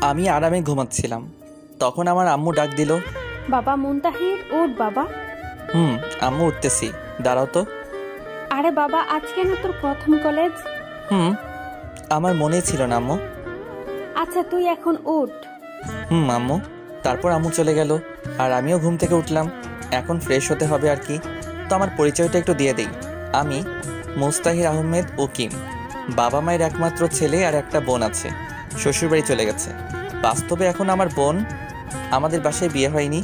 আমি আরামে ঘুমাচ্ছিলাম, তখন আমার আম্মু ডাক দিল। বাবা মুনতাহির, ওঠ বাবা। আম্মু উঠতেছি, দাঁড়াও তো। আরে বাবা, আজকে না তোর প্রথম কলেজ? আমার মনেই ছিল না আম্মু। আচ্ছা তুই এখন উঠ। আম্মু। তারপর আম্মু চলে গেল, আর আমিও ঘুম থেকে উঠলাম। এখন ফ্রেশ হতে হবে আর কি। তো আমার পরিচয়টা একটু দিয়ে দিই। আমি মুস্তাহির আহমেদ ওকিম। বাবা মায়ের একমাত্র ছেলে, আর একটা বোন আছে, শ্বশুরবাড়ি চলে গেছে। বাস্তবে এখন আমার বোন, আমাদের বাসায় বিয়ে হয়নি,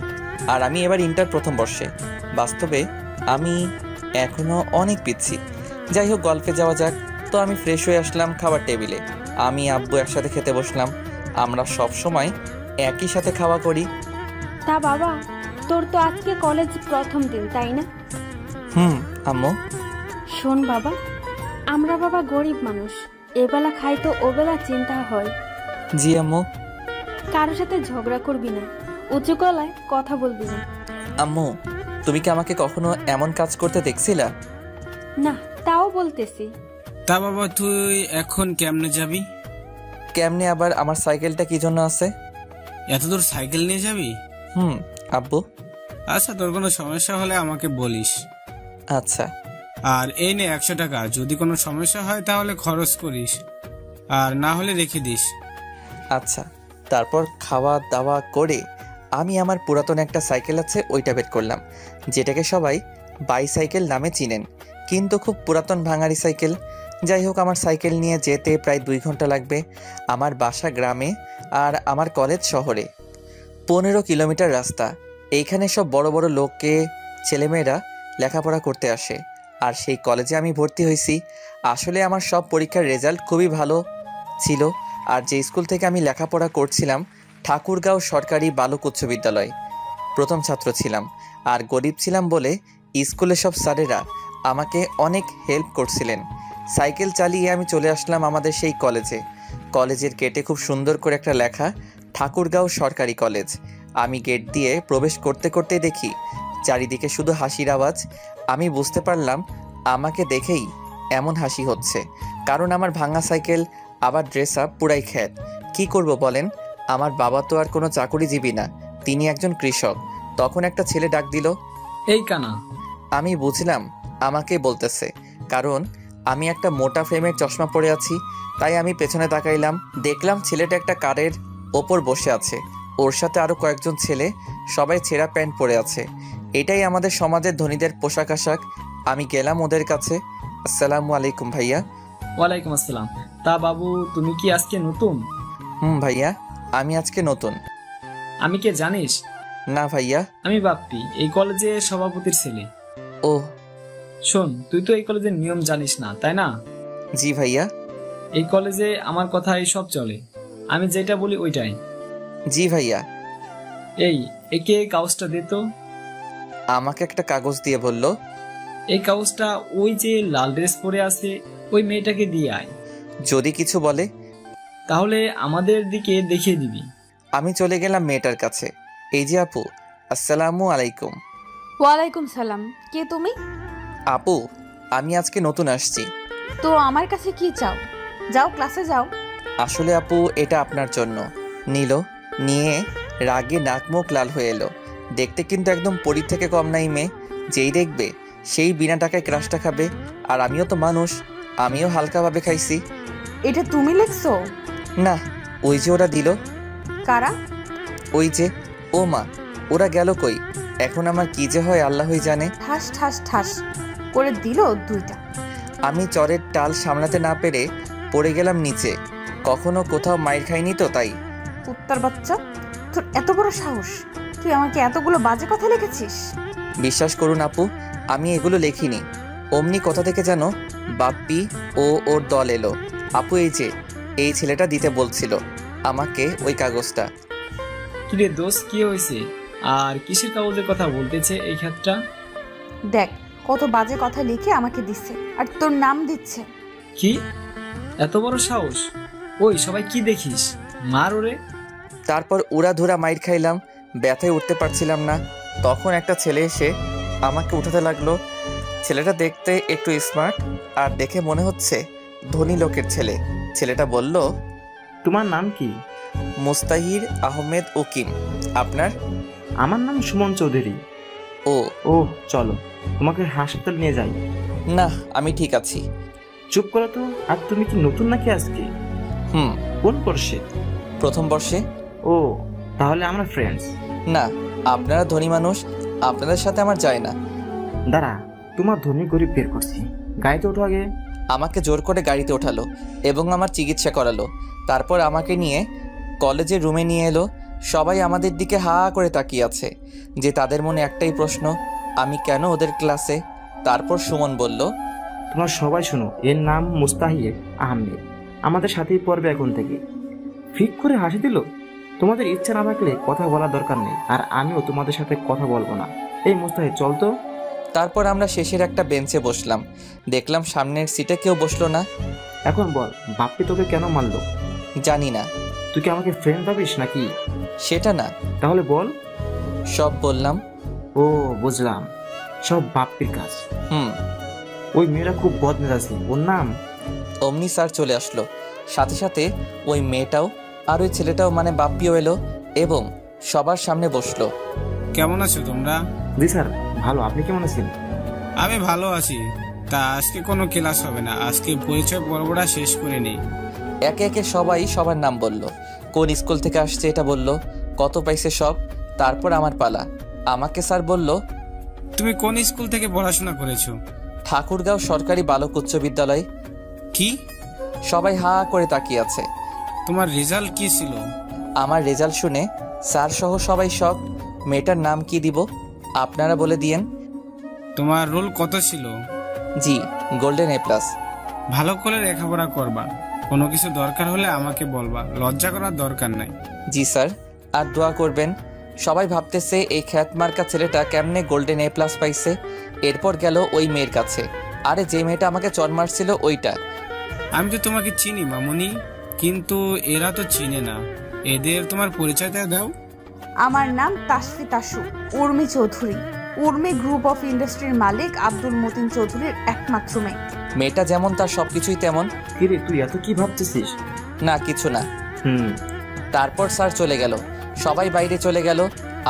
আর আমি এবার ইন্টার প্রথম বর্ষে। বাস্তবে আমি এখনো অনেক পিচ্ছি। যাই হোক, গল্পে যাওয়া যাক। তো আমি ফ্রেশ হয়ে আসলাম খাবার টেবিলে। আমি আব্বু একসাথে খেতে বসলাম। আমরা সব সময় একই সাথে খাওয়া করি। তা বাবা, তোর তো আজকে কলেজ প্রথম দিন, তাই না? আম্মু। শোন বাবা, আমরা বাবা গরিব মানুষ, এবেলা খাই তো ওবেলা চিন্তা হয়। জি আম্মু। কারোর সাথে ঝগড়া করবি না, উঁচু গলায় কথা বলবি না। আম্মু, তুমি কি আমাকে কখনো এমন কাজ করতে দেখছিলা? না, তাও বলতেছি। তা বাবা, তুই এখন কেমনে যাবি? কেমনে আবার? আমার সাইকেলটা কি জন্য আছে? এত দূর সাইকেল নিয়ে যাবি? আব্বু। আচ্ছা, তোর কোনো সমস্যা হলে আমাকে বলিস। আচ্ছা। আর এই নে 100 টাকা, যদি কোনো সমস্যা হয় তাহলে খরচ করিস, আর না হলে রেখে দিস। আচ্ছা। তারপর খাওয়া দাওয়া করে আমি আমার পুরাতন একটা সাইকেল আছে ওইটা বের করলাম, যেটাকে সবাই বাইসাইকেল নামে চিনেন, কিন্তু খুব পুরাতন ভাঙাড়ি সাইকেল। যাই হোক, আমার সাইকেল নিয়ে যেতে প্রায় 2 ঘন্টা লাগবে। আমার বাসা গ্রামে, আর আমার কলেজ শহরে। 15 কিলোমিটার রাস্তা। এইখানে সব বড় বড় লোককে ছেলেমেয়েরা লেখাপড়া করতে আসে, আর সেই কলেজে আমি ভর্তি হয়েছি। আসলে আমার সব পরীক্ষার রেজাল্ট খুবই ভালো ছিল। আর যে স্কুল থেকে আমি লেখাপড়া করছিলাম, ঠাকুরগাঁও সরকারি বালক উচ্চ বিদ্যালয়, প্রথম ছাত্র ছিলাম। আর গরিব ছিলাম বলে স্কুলে সব স্যারেরা আমাকে অনেক হেল্প করছিলেন। সাইকেল চালিয়ে আমি চলে আসলাম আমাদের সেই কলেজে। কলেজের গেটে খুব সুন্দর করে একটা লেখা, ঠাকুরগাঁও সরকারি কলেজ। আমি গেট দিয়ে প্রবেশ করতে করতে দেখি চারিদিকে শুধু হাসির আওয়াজ। আমি বুঝতে পারলাম আমাকে দেখেই এমন হাসি হচ্ছে, কারণ আমার ভাঙা সাইকেল, আবার ড্রেস আপ পুরাই খ্যাত। কি করব বলেন? আমার বাবা তো আর কোনো চাকুরিজীবী না, তিনি একজন কৃষক। তখন একটা ছেলে ডাক দিল, এই কানা। আমি বুঝলাম আমাকে বলতেছে, কারণ আমি একটা মোটা ফ্রেমের চশমা পরে আছি। তাই আমি পেছনে তাকাইলাম, দেখলাম ছেলেটা একটা কারের ওপর বসে আছে, ওর সাথে আরও কয়েকজন ছেলে, সবাই ছেঁড়া প্যান্ট পরে আছে। এটাই আমাদের সমাজের ধনীদের পোশাক আশাক। আমি গেলাম ওদের কাছে। আসসালামু আলাইকুম ভাইয়া। ওয়ালাইকুম আসসালাম। তা বাবু, তুমি কি আজকে নতুন? ভাইয়া, আমি আজকে নতুন। আমি কে জানিস? না ভাইয়া। আমি বাপ্পি, এই কলেজের সভাপতির ছেলে। ও। শোন, তুই তো এই কলেজের নিয়ম জানিস না, তাই না? জি ভাইয়া। এই কলেজে আমার কথাই সব চলে, আমি যেটা বলি ওইটাই। জি ভাইয়া। এই, একে কাগজটা দে তো। আমাকে একটা কাগজ দিয়ে বলল, এই কাগজটা ওই যে লাল ড্রেস পরে আছে ওই মেয়েটাকে দিয়ে আয়। যদি কিছু বলে তাহলে আমাদের দিকে দেখিয়ে দিবি। আমি চলে গেলাম মেয়েটার কাছে। এই যে আপু, আসসালামু আলাইকুম। ওয়ালাইকুম সালাম। কে তুমি? আপু, আমি আজকে নতুন আসছি। তো আমার কাছে কি চাও? যাও ক্লাসে যাও। আসলে আপু, এটা আপনার জন্য। নিল, নিয়ে রাগে নাক মুখ লাল হয়ে এলো। দেখতে কিন্তু একদম পরী থেকে কম নাই মেয়ে। যেই দেখবে সেই বিনা টাকায় ক্রাশটা খাবে। আর আমিও তো মানুষ, আমিও হালকাভাবে খাইছি। এটা তুমি লিখছো? না, ওই যে ওরা দিল। কারা? ওই যে। ও মা, ওরা গেল কই? এখন আমার কি যে হয় আল্লাহই জানে। ঠাস ঠাস ঠাস করে দিল 2টা। আমি চরের টাল সামলাতে না পেরে পড়ে গেলাম নিচে। কখনো কোথাও মাইর খাইনি তো, তাই। কুত্তার বাচ্চা, তোর এত বড় সাহস! তুই আমাকে এতগুলো বাজে কথা লিখেছিস? বিশ্বাস করুন আপু, আমি এগুলো লেখিনি। অমনি কথা থেকে যেন বাপ্পি ও ওর দল এলো। আপু, এই যে এই ছেলেটা দিতে বলছিল আমাকে ওই কাগজটা। কিরে দোস্ত, কি হয়েছে? আর কিসের কাগজের কথা বলতেছে এই ক্ষেত্রটা? দেখ, কত বাজে কথা লিখে আমাকে দিচ্ছে, আর তোর নাম দিচ্ছে। কি এত বড় সাহস? ওই সবাই কি দেখিস, মার ওরে। তারপর উড়াধুরা মাইর খাইলাম, ব্যথায় উঠতে পারছিলাম না। তখন একটা ছেলে এসে আমাকে উঠাতে লাগলো। ছেলেটা দেখতে একটু স্মার্ট, আর দেখে মনে হচ্ছে ধনী লোকের ছেলে। ছেলেটা বলল, তোমার নাম কি? মুস্তাহির আহমেদ উকিম। আপনার? আমার নাম সুমন চৌধুরী। ও ও চলো তোমাকে হাসপাতাল নিয়ে যাই। না, আমি ঠিক আছি। চুপ করো তো। আর তুমি কি নতুন নাকি আজকে? হুম, কোন বর্ষে? প্রথম বর্ষে। ও তাহলে আমরা ফ্রেন্ডস। না, আপনারা ধনী মানুষ, আপনাদের সাথে আমার যায় না। দাঁড়া, তোমার ধনী গরিব বের করছি। গাড়িতে ওঠো আগে। আমাকে জোর করে গাড়িতে ওঠালো এবং আমার চিকিৎসা করালো। তারপর আমাকে নিয়ে কলেজের রুমে নিয়ে এলো। সবাই আমাদের দিকে হা করে তাকিয়ে আছে, যে তাদের মনে একটাই প্রশ্ন, আমি কেন ওদের ক্লাসে। তারপর সুমন বলল, তোমরা সবাই শোনো, এর নাম মুস্তাহির আহমেদ, আমাদের সাথেই পড়বে এখন থেকে। ফিক করে হাসি দিল। তোমাদের ইচ্ছা না থাকলে কথা বলার দরকার নেই, আর আমিও তোমাদের সাথে কথা বলবো না। এই মুস্তাহির চল তো। তারপর আমরা শেষের একটা বেঞ্চে বসলাম। দেখলাম সামনের সিটে কেউ বসলো না। এখন বল, বাপ্পি তোকে কেন মারলো? জানি না। তুই কি আমাকে ফ্রেন্ড ভাবিস নাকি? সেটা না। তাহলে বল। সব বললাম। ও বুঝলাম, সব বাপ্পির কাজ। হুম। ওই মেয়েরা খুব বদমেজাজি। ওর নাম? অমনি স্যার চলে আসলো। সাথে সাথে ওই মেয়েটাও আর ওই ছেলেটাও মানে বাপ্পিও এলো এবং সবার সামনে বসলো। কেমন আছো তোমরা? জি স্যার, ভালো। আপনি কেমন আছেন? আমি ভালো আছি। তা আজকে কোনো ক্লাস হবে না, আজকে পরিচয় পর্বটা শেষ করে নেই। একে একে সবাই সবার নাম বলল, কোন স্কুল থেকে আসছে এটা বলল, কত পাইছে সব। তারপর আমার পালা। আমাকে স্যার বলল, তুমি কোন স্কুল থেকে পড়াশোনা করেছো? ঠাকুরগাঁও সরকারি বালক উচ্চ বিদ্যালয়। কি? সবাই হা করে তাকিয়ে আছে। তোমার রেজাল্ট কি ছিল? আমার রেজাল্ট শুনে স্যার সহ সবাই শক। মেয়েটার নাম কি দিব আপনারা বলে দিয়েন। তোমার রোল কত ছিল? জি, গোল্ডেন A+। ভালো করে লেখাপড়া করবা, কোনো কিছু দরকার হলে আমাকে বলবা, লজ্জা করার দরকার নাই। জি স্যার, আর দোয়া করবেন। সবাই ভাবতেছে এই খ্যাত মার্কা ছেলেটা কেমনে গোল্ডেন A+ পাইছে। এরপর গেল ওই মেয়ের কাছে। আরে যে মেয়েটা আমাকে চর মারছিল ওইটা। আমি তো তোমাকে চিনি মামুনি, কিন্তু এরা তো চিনে না। এদের তোমার পরিচয়টা দাও। আমার নাম তাসফি তাসু উর্মি চৌধুরী। উর্মি গ্রুপ অফ ইন্ডাস্ট্রির মালিক আব্দুল মতিন চৌধুরীর একমাত্র মেয়ে। মেয়েটা যেমন তার সবকিছুই তেমন। কিরে, তুই এত কি ভাবতেছিস? না, কিছু না। হুম। তারপর স্যার চলে গেল। সবাই বাইরে চলে গেল,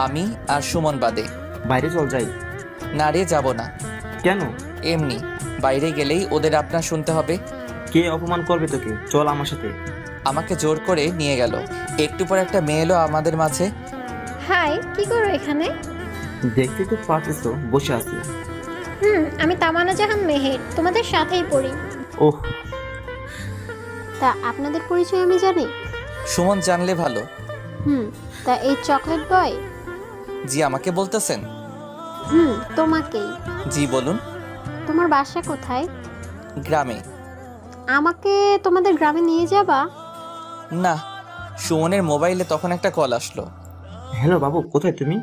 আমি আর সুমন বাদে। বাইরে চল যাই। না রে, যাব না। কেন? এমনি, বাইরে গেলেই ওদের আপনার শুনতে হবে। কে অপমান করবে তোকে? চল আমার সাথে। আমাকে জোর করে নিয়ে গেল। একটু পর একটা মেয়ে এলো আমাদের মাঝে। হাই, কি করো এখানে? দেখতে তো পারতেছো, বসে আছি। আমি তামান্না জাহান মেহের, তোমাদের সাথেই পড়ি। ওহ, তা আপনাদের পরিচয় আমি জানি। সুমন জানলে ভালো। তা এই চকলেট বয়? জি, আমাকে বলতেছেন? তোমাকেই। জি বলুন। তোমার বাসা কোথায়? গ্রামে। আমাকে তোমাদের গ্রামে নিয়ে যাবা? না। সুমনের মোবাইলে তখন একটা কল আসলো। হ্যালো বাবু, কোথায় তুমি?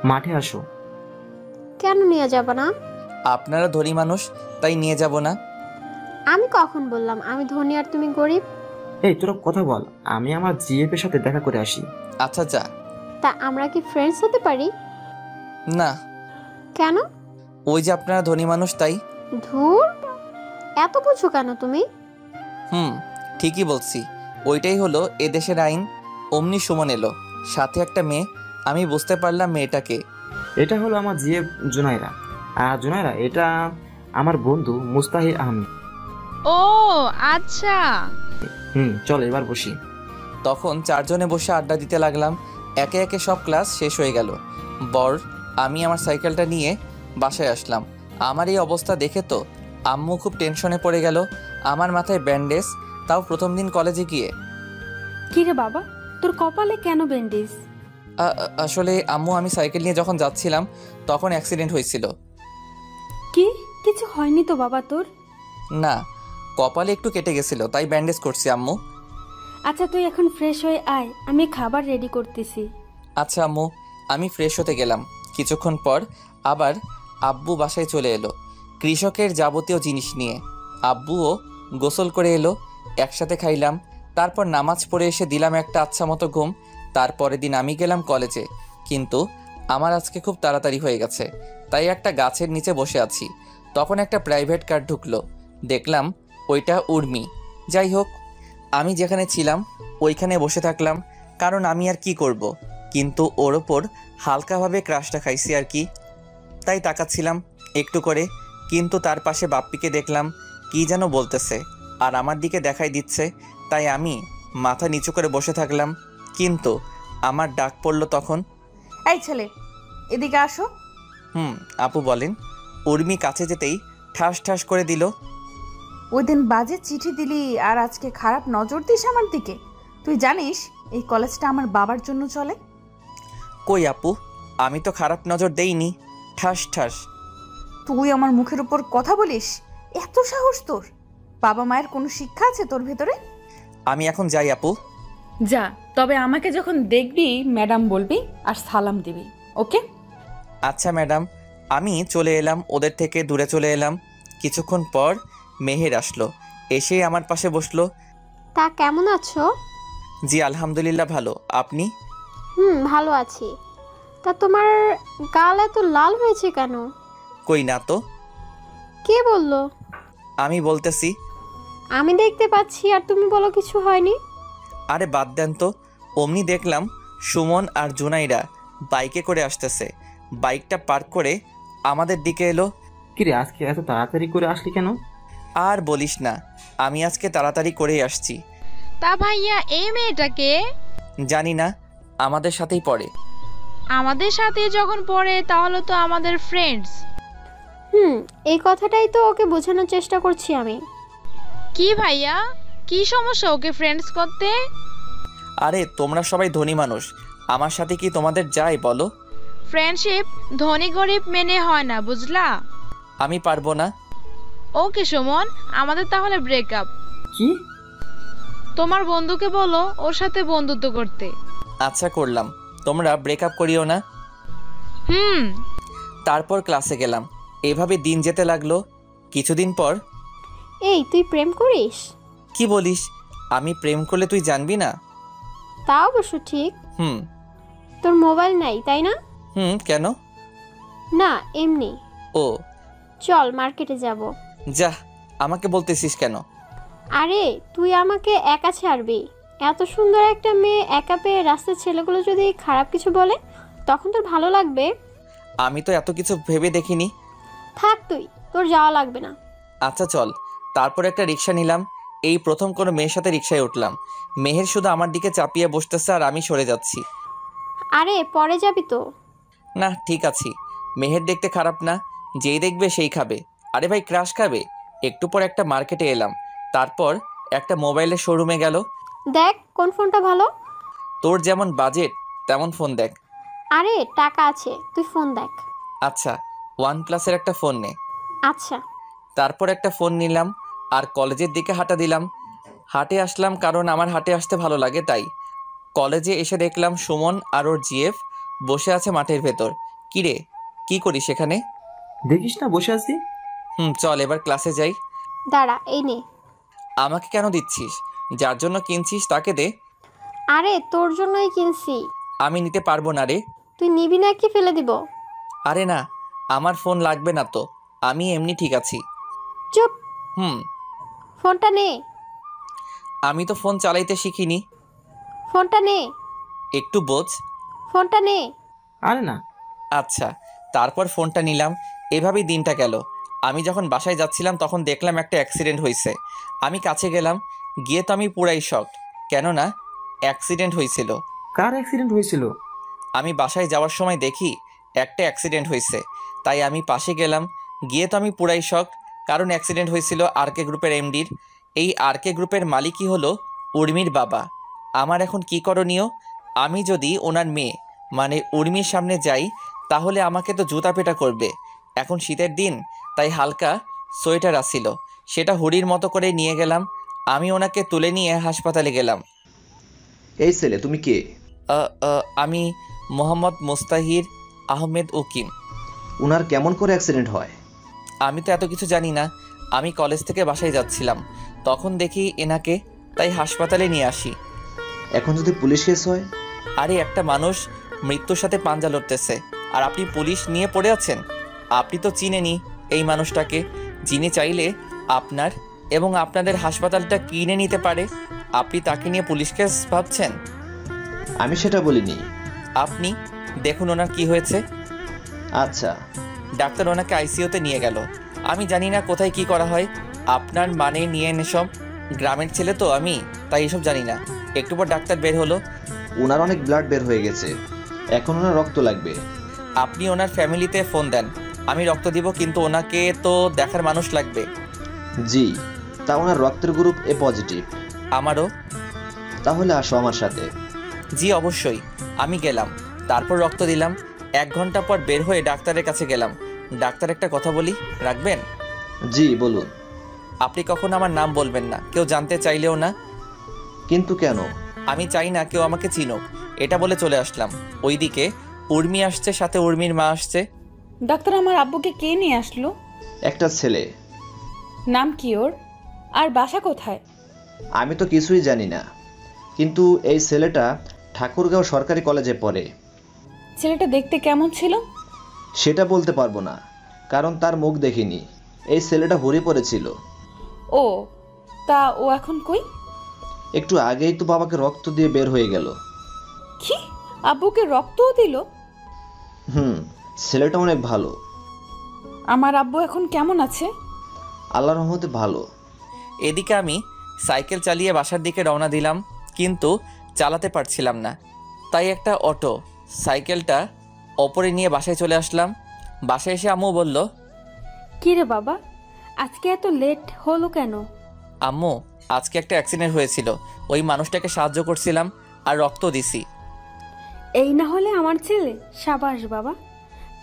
মাঠে আসো। কেন নিয়ে যাবা না? আপনারা ধনী মানুষ, তাই নিয়ে যাব না। আমি কখন বললাম আমি ধনী আর তুমি গরিব? এই তোরা কথা বল, আমি আমার জিএফ এর সাথে দেখা করে আসি। আচ্ছা যা। তা আমরা কি ফ্রেন্ডস হতে পারি? না। কেন? ওই যে আপনারা ধনী মানুষ তাই। ধুর, এত বুঝো কেন তুমি? ঠিকই বলছি। ওইটাই হলো এদেশের আইন। অমনি সুমন এলো, সাথে একটা মেয়ে। আমি বুঝতে পারলাম মেয়েটাকে। এটা হলো আমার জিএফ জুনাইরা। আর জুনাইরা, এটা আমার বন্ধু মুস্তাহির আহমেদ। ও আচ্ছা। চল এবার বসি। তখন চারজনে বসে আড্ডা দিতে লাগলাম। একে একে সব ক্লাস শেষ হয়ে গেল। আমি আমার সাইকেলটা নিয়ে বাসায় আসলাম। আমার এই অবস্থা দেখে তো আম্মু খুব টেনশনে পড়ে গেল। আমার মাথায় ব্যান্ডেজ, তাও প্রথম দিন কলেজে গিয়ে। কিরে বাবা, তোর কপালে কেন ব্যান্ডেজ? আসলে আম্মু, আমি সাইকেল নিয়ে যখন যাচ্ছিলাম তখন অ্যাক্সিডেন্ট হয়েছিল। কি? কিছু হয়নি তো বাবা তোর? না, কপালে একটু কেটে গেছিল, তাই ব্যান্ডেজ করছি আম্মু। আচ্ছা তুই এখন ফ্রেশ হয়ে আয়, আমি খাবার রেডি করতেছি। আচ্ছা আম্মু। আমি ফ্রেশ হতে গেলাম। কিছুক্ষণ পর আবার আব্বু বাসায় চলে এলো কৃষকের যাবতীয় জিনিস নিয়ে। আব্বুও গোসল করে এলো, একসাথে খাইলাম। তারপর নামাজ পড়ে এসে দিলাম একটা আচ্ছা মতো ঘুম। তারপরের দিন আমি গেলাম কলেজে, কিন্তু আমার আজকে খুব তাড়াতাড়ি হয়ে গেছে, তাই একটা গাছের নিচে বসে আছি। তখন একটা প্রাইভেট কার ঢুকলো, দেখলাম ওইটা উর্মি। যাই হোক, আমি যেখানে ছিলাম ওইখানে বসে থাকলাম, কারণ আমি আর কি করব। কিন্তু ওর ওপর হালকাভাবে ক্রাশটা খাইছি আর কি, তাই তাকাচ্ছিলাম একটু করে। কিন্তু তার পাশে বাপ্পিকে দেখলাম কি যেন বলতেছে আর আমার দিকে দেখাই দিচ্ছে, তাই আমি মাথা নিচু করে বসে থাকলাম। কিন্তু আমার ডাক পড়ল তখন। এই ছেলে, এদিকে আসো। আপু বলেন। উর্মি কাছে যেতেই ঠাস ঠাস করে দিল। ওই দিন বাজে চিঠি দিলি আর আজকে খারাপ নজর দিস আমার দিকে। তুই জানিস এই কলেজটা আমার বাবার জন্য চলে। কই আপু, আমি তো খারাপ নজর দেইনি। ঠাস ঠাস। তুই আমার মুখের উপর কথা বলিস? এত সাহস তোর? বাবা মায়ের কোনো শিক্ষা আছে তোর ভেতরে? আমি এখন যাই আপু। যা, তবে আমাকে যখন দেখবি ম্যাডাম বলবি আর সালাম দিবি, ওকে? আচ্ছা ম্যাডাম। আমি চলে এলাম, ওদের থেকে দূরে চলে এলাম। কিছুক্ষণ পর মেহের আসলো, এসে আমার পাশে বসলো। তা কেমন আছো? জি আলহামদুলিল্লাহ ভালো, আপনি? ভালো আছি। তা তোমার গাল এত লাল হয়েছে কেন? কই না তো। কে বললো? আমি বলতেছি। আমি দেখতে পাচ্ছি আর তুমি বলো কিছু হয়নি। আরে বাদ দেন তো। অমনি দেখলাম সুমন আর জুনাইরা বাইকে করে আসতেছে। বাইকটা পার্ক করে আমাদের দিকে এলো। কিরে, আজকে এত তাড়াতাড়ি করে আসলি কেন? আর বলিস না, আমি আজকে তাড়াতাড়ি করেই আসছি। তা ভাইয়া, এই মেয়েটাকে? জানি না, আমাদের সাথেই পড়ে। আমাদের সাথে যখন পড়ে তাহলে তো আমাদের ফ্রেন্ডস। এই কথাটাই তো ওকে বোঝানোর চেষ্টা করছি আমি। কি ভাইয়া, কি সমস্যা ওকে ফ্রেন্ডস করতে? আরে তোমরা সবাই ধনী মানুষ, আমার সাথে কি তোমাদের যায় বলো? ফ্রেন্ডশিপ ধনী গরিব মেনে হয় না, বুঝলা? আমি পারবো না। ওকে সুমন, আমাদের তাহলে ব্রেকআপ। কি? তোমার বন্ধুকে বলো ওর সাথে বন্ধুত্ব করতে। আচ্ছা করলাম, তোমরা ব্রেকআপ করিও না। তারপর ক্লাসে গেলাম। এভাবে দিন যেতে লাগলো। কিছুদিন পর। এই, তুই প্রেম করিস? কি বলিস? আমি প্রেম করলে তুই জানবি না? তা অবশ্য ঠিক। তোর মোবাইল নাই তাই না? কেন? না এমনি। ও চল মার্কেটে যাব। যা, আমাকে বলতেছিস কেন? আরে তুই আমাকে একা ছাড়বি? এত সুন্দর একটা মেয়ে একা পেয়ে রাস্তার ছেলেগুলো যদি খারাপ কিছু বলে তখন তোর ভালো লাগবে? আমি তো এত কিছু ভেবে দেখিনি। থাক তুই, তোর যাওয়া লাগবে না। আচ্ছা চল। তারপর একটা রিক্সা নিলাম। এই প্রথম কোনো মেয়ের সাথে রিক্সায় উঠলাম। মেহের শুধু আমার দিকে চাপিয়ে বসতেছে আর আমি সরে যাচ্ছি। আরে পরে যাবি তো। না ঠিক আছি, মেহের দেখতে খারাপ না, যেই দেখবে সেই খাবে। আরে ভাই ক্রাশ খাবে। একটু পর একটা মার্কেটে এলাম, তারপর একটা মোবাইলের শোরুমে গেল। দেখ কোন ফোনটা ভালো। তোর যেমন বাজেট তেমন ফোন দেখ। আরে টাকা আছে, তুই ফোন দেখ। আচ্ছা, OnePlus-এর একটা ফোন নে। আচ্ছা। তারপর একটা ফোন নিলাম আর কলেজের দিকে হাঁটা দিলাম। হাটে আসলাম কারণ আমার হাটে আসতে ভালো লাগে, তাই। কলেজে এসে দেখলাম সুমন আর ওর জিএফ বসে আছে মাঠের ভেতর। কিরে, কি করিস সেখানে? দেখিস না বসে আছি। চল এবার ক্লাসে যাই। দাঁড়া, এই নে। আমাকে কেন দিচ্ছিস? যার জন্য কিনছিস তাকে দে। আরে তোর জন্যই কিনছি। আমি নিতে পারবো না রে। তুই নিবি না কি ফেলে দিব? আরে না, আমার ফোন লাগবে না তো, আমি এমনি ঠিক আছি। চুপ। ফোনটা নে। আমি তো ফোন চালাইতে শিখিনি। ফোনটা নে। একটু বোঝ। ফোনটা নে। আরে না। আচ্ছা, তারপর ফোনটা নিলাম। এভাবেই দিনটা গেল। আমি যখন বাসায় যাচ্ছিলাম তখন দেখলাম একটা অ্যাক্সিডেন্ট হয়েছে। আমি কাছে গেলাম, গিয়ে তো আমি পুরাই শকড, কেননা অ্যাক্সিডেন্ট হয়েছিল। কার অ্যাক্সিডেন্ট হয়েছিল? আমি বাসায় যাওয়ার সময় দেখি একটা অ্যাক্সিডেন্ট হয়েছে, তাই আমি পাশে গেলাম। গিয়ে তো আমি পুরাই শকড, কারণ অ্যাক্সিডেন্ট হয়েছিল আরকে গ্রুপের এমডির। এই আরকে গ্রুপের মালিকই হলো উর্মির বাবা। আমার এখন কি করণীয়? আমি যদি ওনার মেয়ে মানে উর্মির সামনে যাই তাহলে আমাকে তো জুতা পেটা করবে। এখন শীতের দিন, তাই হালকা সোয়েটার আসছিল, সেটা হুডির মতো করে নিয়ে গেলাম। আমি ওনাকে তুলে নিয়ে হাসপাতালে গেলাম। এই ছেলে তুমি কে? আমি মোহাম্মদ মুস্তাহির আহমেদ উকিম। উনার কেমন করে অ্যাক্সিডেন্ট হয়? আমি তো এত কিছু জানি না। আমি কলেজ থেকে বাসায় যাচ্ছিলাম, তখন দেখি এনাকে, তাই হাসপাতালে নিয়ে আসি। এখন যদি পুলিশ কেস হয়? আরে একটা মানুষ মৃত্যুর সাথে পাঞ্জা লড়তেছে আর আপনি পুলিশ নিয়ে পড়ে আছেন? আপনি তো চিনেনি এই মানুষটাকে, যিনি চাইলে আপনার এবং আপনাদের হাসপাতালটা কিনে নিতে পারে। আপনি তাকে নিয়ে পুলিশ কেস ভাবছেন? আমি সেটা বলিনি। আপনি দেখুন ওনার কি হয়েছে। আচ্ছা। ডাক্তার ওনাকে আইসিইউতে নিয়ে গেল। আমি জানি না কোথায় কি করা হয়। আপনার মানে নিয়ে এসব গ্রামের ছেলে তো আমি, তাই এসব জানি না। একটু পর ডাক্তার বের হলো। ওনার অনেক ব্লাড বের হয়ে গেছে, এখন ওনার রক্ত লাগবে। আপনি ওনার ফ্যামিলিতে ফোন দেন, আমি রক্ত দিব, কিন্তু ওনাকে তো দেখার মানুষ লাগবে। জি, তা ওনার রক্তের গ্রুপ এ পজিটিভ। আমারও। তাহলে আসো আমার সাথে। জি অবশ্যই। আমি গেলাম, তারপর রক্ত দিলাম। 1 ঘন্টা পর বের হয়ে ডাক্তারের কাছে গেলাম। ডাক্তার, একটা কথা বলি, রাখবেন? জি বলুন। আপনি কখনো আমার নাম বলবেন না, কেউ জানতে চাইলেও না। কিন্তু কেন? আমি চাই না কেউ আমাকে চিনুক, এটা বলে চলে আসলাম। ওইদিকে উর্মি আসছে, সাথে উর্মির মা আসছে। ডাক্তার, আমার আব্বুকে কে নিয়ে আসলো? একটা ছেলে। নাম কি ওর? আর বাসা কোথায়? আমি তো কিছুই জানি না, কিন্তু এই ছেলেটা ঠাকুরগাঁও সরকারি কলেজে পড়ে। ছেলেটা দেখতে কেমন ছিল? সেটা বলতে পারবো না, কারণ তার মুখ দেখিনি। এই ছেলেটা হরি পড়েছিল। ও, তা ও এখন কই? একটু আগেই তো বাবাকে রক্ত দিয়ে বের হয়ে গেল। কি, আব্বুকে রক্তও দিল? ছেলেটা অনেক ভালো। আমার আব্বু এখন কেমন আছে? আল্লাহর রহমতে ভালো। এদিকে আমি সাইকেল চালিয়ে বাসার দিকে রওনা দিলাম, কিন্তু চালাতে পারছিলাম না। তাই একটা অটো সাইকেলটা ওপরে নিয়ে বাসায় চলে আসলাম। বাসায় এসে আম্মু বলল, কি রে বাবা, আজকে এত লেট হলো কেন? আম্মু, আজকে একটা অ্যাক্সিডেন্ট হয়েছিল, ওই মানুষটাকে সাহায্য করছিলাম আর রক্ত দিছি। এই না হলে আমার ছেলে। সাবাস বাবা,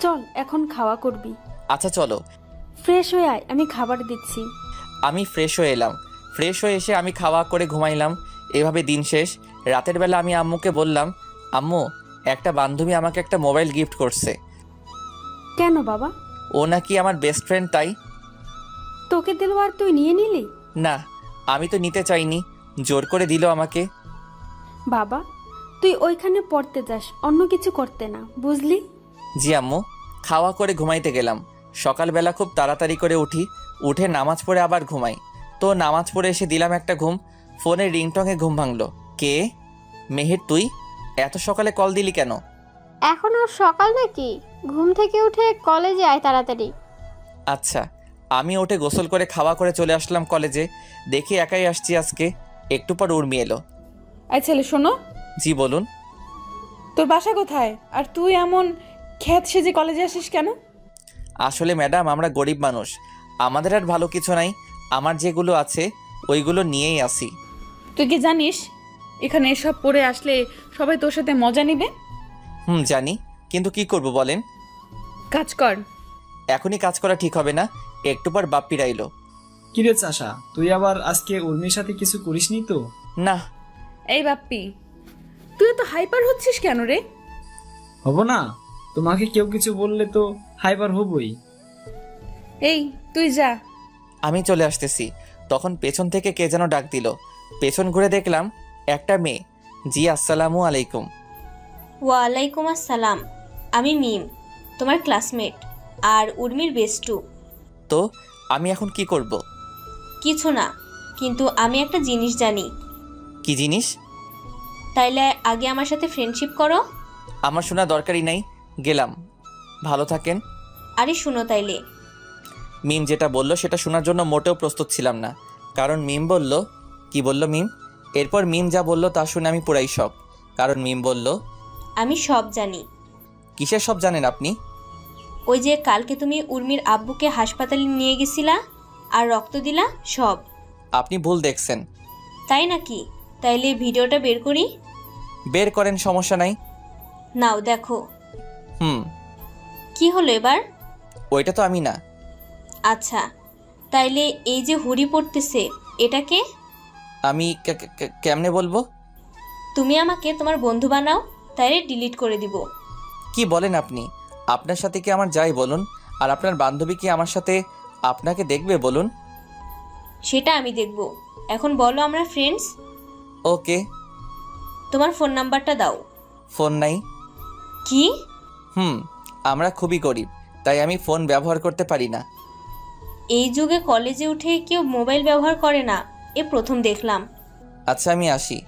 চল এখন খাওয়া করবি। আচ্ছা চলো। ফ্রেশ হয়ে আয়, আমি খাবার দিচ্ছি। আমি ফ্রেশ হয়ে এলাম। ফ্রেশ হয়ে এসে আমি খাওয়া করে ঘুমাইলাম। এভাবে দিন শেষ। রাতের বেলা আমি আম্মুকে বললাম, আম্মু, একটা বান্ধবী আমাকে একটা মোবাইল গিফট করছে। কেন বাবা? ও নাকি আমার বেস্ট ফ্রেন্ড, তাই। তোকে দিল আর তুই নিয়ে নিলি? না, আমি তো নিতে চাইনি, জোর করে দিল আমাকে। বাবা, তুই ওইখানে পড়তে যাস, অন্য কিছু করতে না, বুঝলি? জি আম্মু। খাওয়া করে ঘুমাইতে গেলাম। সকালবেলা খুব তাড়াতাড়ি করে উঠে নামাজ পড়ে আবার ঘুমাই। তো নামাজ পড়ে এসে দিলাম একটা ঘুম। ফোনের রিংটংয়ে ঘুম ভাঙলো। কে? মেহের, তুই এত সকালে কল দিলি কেন? এখন আর সকাল নাকি? ঘুম থেকে উঠে কলেজে আয় তাড়াতাড়ি। আচ্ছা। আমি উঠে গোসল করে খাওয়া করে চলে আসলাম কলেজে। দেখি একাই আসছি আজকে। একটু পর উর্মি এলো। এই ছেলে, শোনো। জি বলুন। তোর বাসা কোথায়? আর তুই এমন খ্যাত সেজে কলেজে আসিস কেন? আসলে ম্যাডাম, আমরা গরিব মানুষ, আমাদের আর ভালো কিছু নাই। আমার যেগুলো আছে ওইগুলো নিয়েই আসি। তুই কি জানিস এখানে এসব পড়ে আসলে সবাই তোর সাথে মজা নেবে? জানি, কিন্তু কি করব বলেন। কাজ কর। এখনই কাজ করা ঠিক হবে না, একটু পর বাপ্পিরা এলো। কিরে চাষা, তুই আবার আজকে উর্মির সাথে কিছু করিসনি তো? না। এই বাপ্পি, তুই তো হাইপার হচ্ছিস কেন রে? হব না, তোমাকে কেউ কিছু বললে তো হাইপার হবই। এই তুই যা। আমি চলে আসতেছি, তখন পেছন থেকে কে যেন ডাক দিল। পেছন ঘুরে দেখলাম একটা মেয়ে। জি আসসালামু আলাইকুম। ওয়ালাইকুম আসসালাম। আমি মিম, তোমার ক্লাসমেট আর উর্মির বেস্টু। তো আমি এখন কি করব? কিছু না, কিন্তু আমি একটা জিনিস জানি। কি জিনিস? তাইলে আগে আমার সাথে ফ্রেন্ডশিপ করো। আমার শোনা দরকারই নাই, গেলাম। ভালো থাকেন। আরে শুনো তাইলে। মিম যেটা বলল সেটা শোনার জন্য মোটেও প্রস্তুত ছিলাম না, কারণ মিম বলল। কি বলল মিম? এরপর মিম যা বলল তা শুনে আমি পুরাই শক, কারণ মিম বলল, আমি সব জানি। কিসের সব জানেন আপনি? ওই যে কালকে তুমি উর্মির আব্বুকে হাসপাতালে নিয়ে গেছিলা আর রক্ত দিলা, সব। আপনি ভুল দেখছেন। তাই নাকি? তাইলে ভিডিওটা বের করি। বের করেন, সমস্যা নাই। নাও দেখো। কি হলো এবার? ওইটা তো আমি না। আচ্ছা, তাইলে এই যে হুড়ি পড়তেছে, এটাকে আমি কেমনে বলবো? তুমি আমাকে তোমার বন্ধু বানাও, তাইলে ডিলিট করে দিব। কি বলেন আপনি? আপনার সাথে কি আমার যাই বলুন, আর আপনার বান্ধবী কি আমার সাথে আপনাকে দেখবে বলুন? সেটা আমি দেখব। এখন বলো আমরা ফ্রেন্ডস। ওকে। তোমার ফোন নাম্বারটা দাও। ফোন নাই। কি? আমরা খুবই গরিব, তাই আমি ফোন ব্যবহার করতে পারি না। এই যুগে কলেজে উঠে কেউ মোবাইল ব্যবহার করে না, এ প্রথম দেখলাম। আচ্ছা আমি আসি।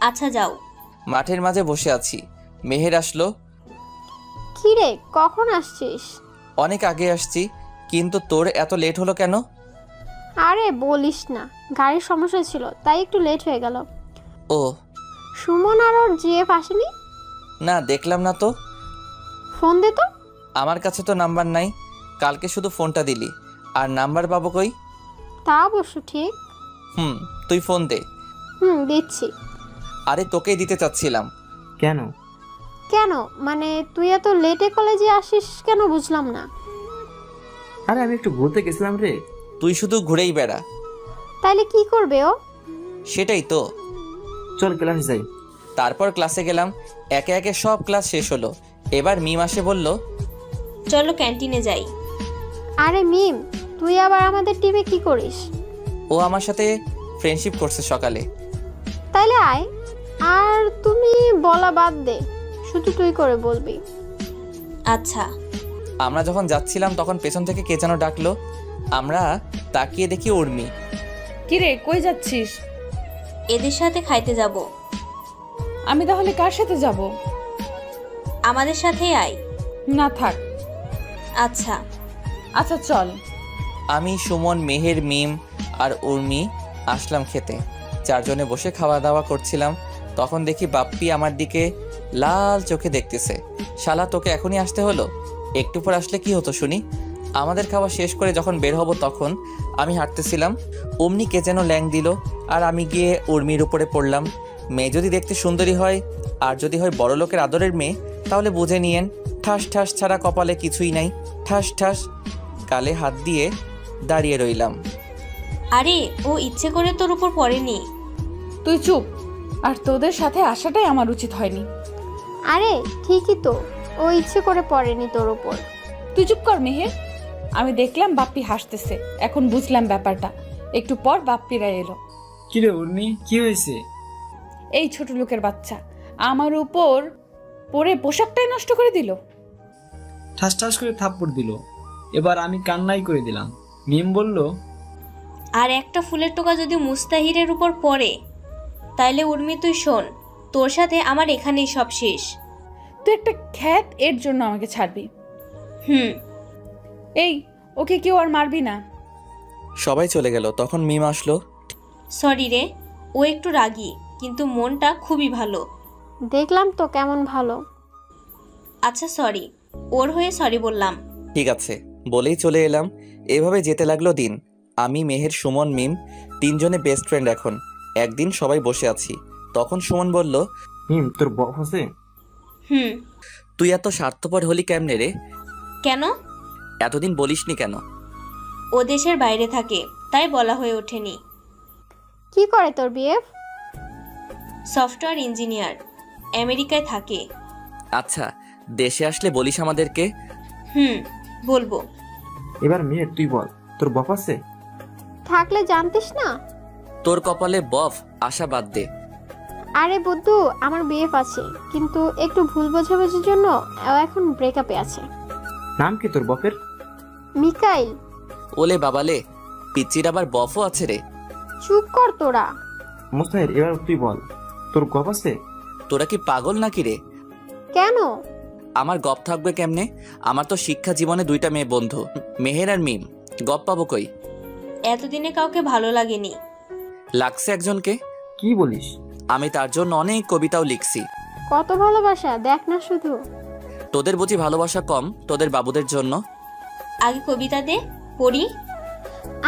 আচ্ছা যাও। মাঠের মাঝে বসে আছি, মেহের আসলো। কি রে, কখন আসছিস? অনেক আগে আসছি, কিন্তু তোর এত লেট হলো কেন? আরে বলিস না, গাড়ির সমস্যা ছিল তাই একটু লেট হয়ে গেল। ও সুমন আর ওর জিএফ আসেনি? না, দেখলাম না তো। ফোন দে তো। আমার কাছে তো নাম্বার নাই, কালকে শুধু ফোনটা দিলি, আর নাম্বার পাবো কই? তা অবশ্য ঠিক। তুই ফোন দে। দিচ্ছি। আরে তোকেই দিতে চাচ্ছিলাম। কেন? কেন মানে তুই এত লেটে কলেজে আসিস কেন বুঝলাম না। আরে আমি একটু ঘুরতে গেছিলাম রে। তুই শুধু ঘুরেই বেড়া। তাইলে কি করবে ও? সেটাই তো। চল ক্লাসে যাই। তারপর ক্লাসে গেলাম, একে একে সব ক্লাস শেষ হলো। এবার মিম আসে বলল, চলো ক্যান্টিনে যাই। আরে মিম, তুই আবার আমাদের টিমে কি করিস? ও আমার সাথে ফ্রেন্ডশিপ করছে সকালে। তাইলে আয়। আর তুমি বলা বাদ দে, শুধু তুই করে বলবি। আচ্ছা। আমরা যখন যাচ্ছিলাম তখন পেছন থেকে কে যেন ডাকলো। আমরা তাকিয়ে দেখি উর্মি। কিরে, কই যাচ্ছিস? এদের সাথে খাইতে যাব। আমি তাহলে কার সাথে যাব? আমাদের সাথেই আয়। না থাক। আচ্ছা আচ্ছা চল। আমি, সুমন, মেহের, মিম আর উর্মি আসলাম খেতে। চারজনে বসে খাওয়া দাওয়া করছিলাম। তখন দেখি বাপ্পি আমার দিকে লাল চোখে দেখতেছে। শালা, তোকে এখনই আসতে হলো? একটু পর আসলে কি হতো শুনি? আমাদের খাওয়া শেষ করে যখন বের হব তখন আমি হাঁটতেছিলাম, অমনি কে যেন ল্যাং দিল, আর আমি গিয়ে উর্মির উপরে পড়লাম। মেয়ে যদি দেখতে সুন্দরী হয় আর যদি হয় বড় লোকের আদরের মেয়ে, তাহলে বুঝে নিয়েন ঠাস ঠাস ছাড়া কপালে কিছুই নাই। ঠাস ঠাস। গালে হাত দিয়ে দাঁড়িয়ে রইলাম। আরে ও ইচ্ছে করে তোর উপর পড়েনি। তুই চুপ। আর তোদের সাথে আসাটাই আমার উচিত হয়নি। আরে ঠিকই তো, ও ইচ্ছে করে পড়েনি তোর উপর। তুই চুপ কর মেহের। আমি দেখলাম বাপ্পি হাসতেছে, এখন বুঝলাম ব্যাপারটা। একটু পর বাপ্পিরা এলো। কিরে উর্মি, কি হয়েছে? এই ছোট লোকের বাচ্চা আমার উপর পরে পোশাকটাই নষ্ট করে দিল। ঠাস ঠাস করে থাপ্পড় দিল। এবার আমি কান্নাই করে দিলাম। মিম বলল, আর একটা ফুলের টোকা যদি মুস্তাহিরের উপর পড়ে তাইলে উর্মি তুই শোন, তোর সাথে আমার এখানেই সব শেষ। তুই একটা খ্যাত, এর জন্য আমাকে ছাড়বি? এই, ওকে কেউ আর মারবি না। সবাই চলে গেল। তখন মিম আসলো। সরি রে, ও একটু রাগী কিন্তু মনটা খুবই ভালো। দেখলাম তো কেমন ভালো। আচ্ছা সরি, ওর হয়ে সরি বললাম। ঠিক আছে বলেই চলে এলাম। এভাবে যেতে লাগলো দিন। আমি, মেহের, সুমন, মিম তিনজনে বেস্ট ফ্রেন্ড এখন। একদিন সবাই বসে আছি, তখন সুমন বলল, মিম তোর বফ আছে? তুই এত স্বার্থপর হলি কেমনে রে? কেন? এতদিন বলিসনি কেন? ও দেশের বাইরে থাকে তাই বলা হয়ে ওঠেনি। কি করে তোর বিএফ? সফটওয়্যার ইঞ্জিনিয়ার, আমেরিকায় থাকে। আচ্ছা, দেশে আসলে বলিস আমাদেরকে। বলবো। এবার মেয়ে তুই বল, তোর বফ আছে? থাকলে জানতিস না? তোর কপালে বফ আশা বাদ দে। আরে বুদ্ধু, আমার বিএফ আছে, কিন্তু একটু ভুল বোঝাবুঝির জন্য ও এখন ব্রেকআপে আছে। নাম কি তোর বফের? মিকাইল। ওলে বাবালে, পিচ্চির আবার বফও আছে রে। চুপ কর তোরা। মুস্তাহির এবার তুই বল, তোর গপ আছে? তোরা কি পাগল নাকি রে? কেন? আমার গপ থাকবে কেমনে? আমার তো শিক্ষা জীবনে দুইটা মেয়ে বন্ধু, মেহের আর মিম। গপ পাবো কই? এতদিনে কাউকে ভালো লাগেনি। লাগছে একজনকে। কি বলিস? আমি তার জন্য অনেক কবিতাও লিখছি। কত ভালোবাসা দেখ না শুধু। তোদের বুঝি ভালোবাসা কম তোদের বাবুদের জন্য? আগে কবিতা দে, পড়ি।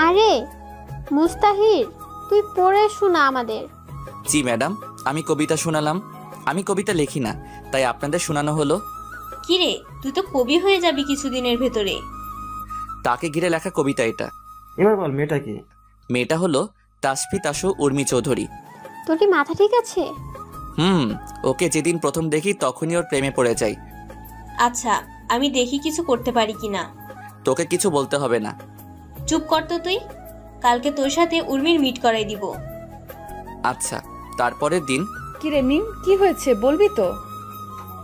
আরে মুস্তাহির, তুই পড়ে শোনা আমাদের। জি ম্যাডাম, আমি কবিতা শোনালাম। আমি কবিতা লিখি না, তাই আপনাদের শোনানো হলো। কিরে, তুই তো কবি হয়ে যাবি কিছুদিনের ভেতরে। তাকে ঘিরে লেখা কবিতা এটা। এবার বল মেয়েটা কি? মেয়েটা হলো তাসফি তাসু উর্মি চৌধুরী। তোর কি মাথা ঠিক আছে? ওকে যেদিন প্রথম দেখি তখনই ওর প্রেমে পড়ে যাই। আচ্ছা, আমি দেখি কিছু করতে পারি কিনা। তোকে কিছু বলতে হবে না। চুপ কর তো তুই। কালকে তোর সাথে উর্মির মিট করাই দিব। আচ্ছা। তারপরের দিন। কিরে মিম, কি হয়েছে বলবি তো?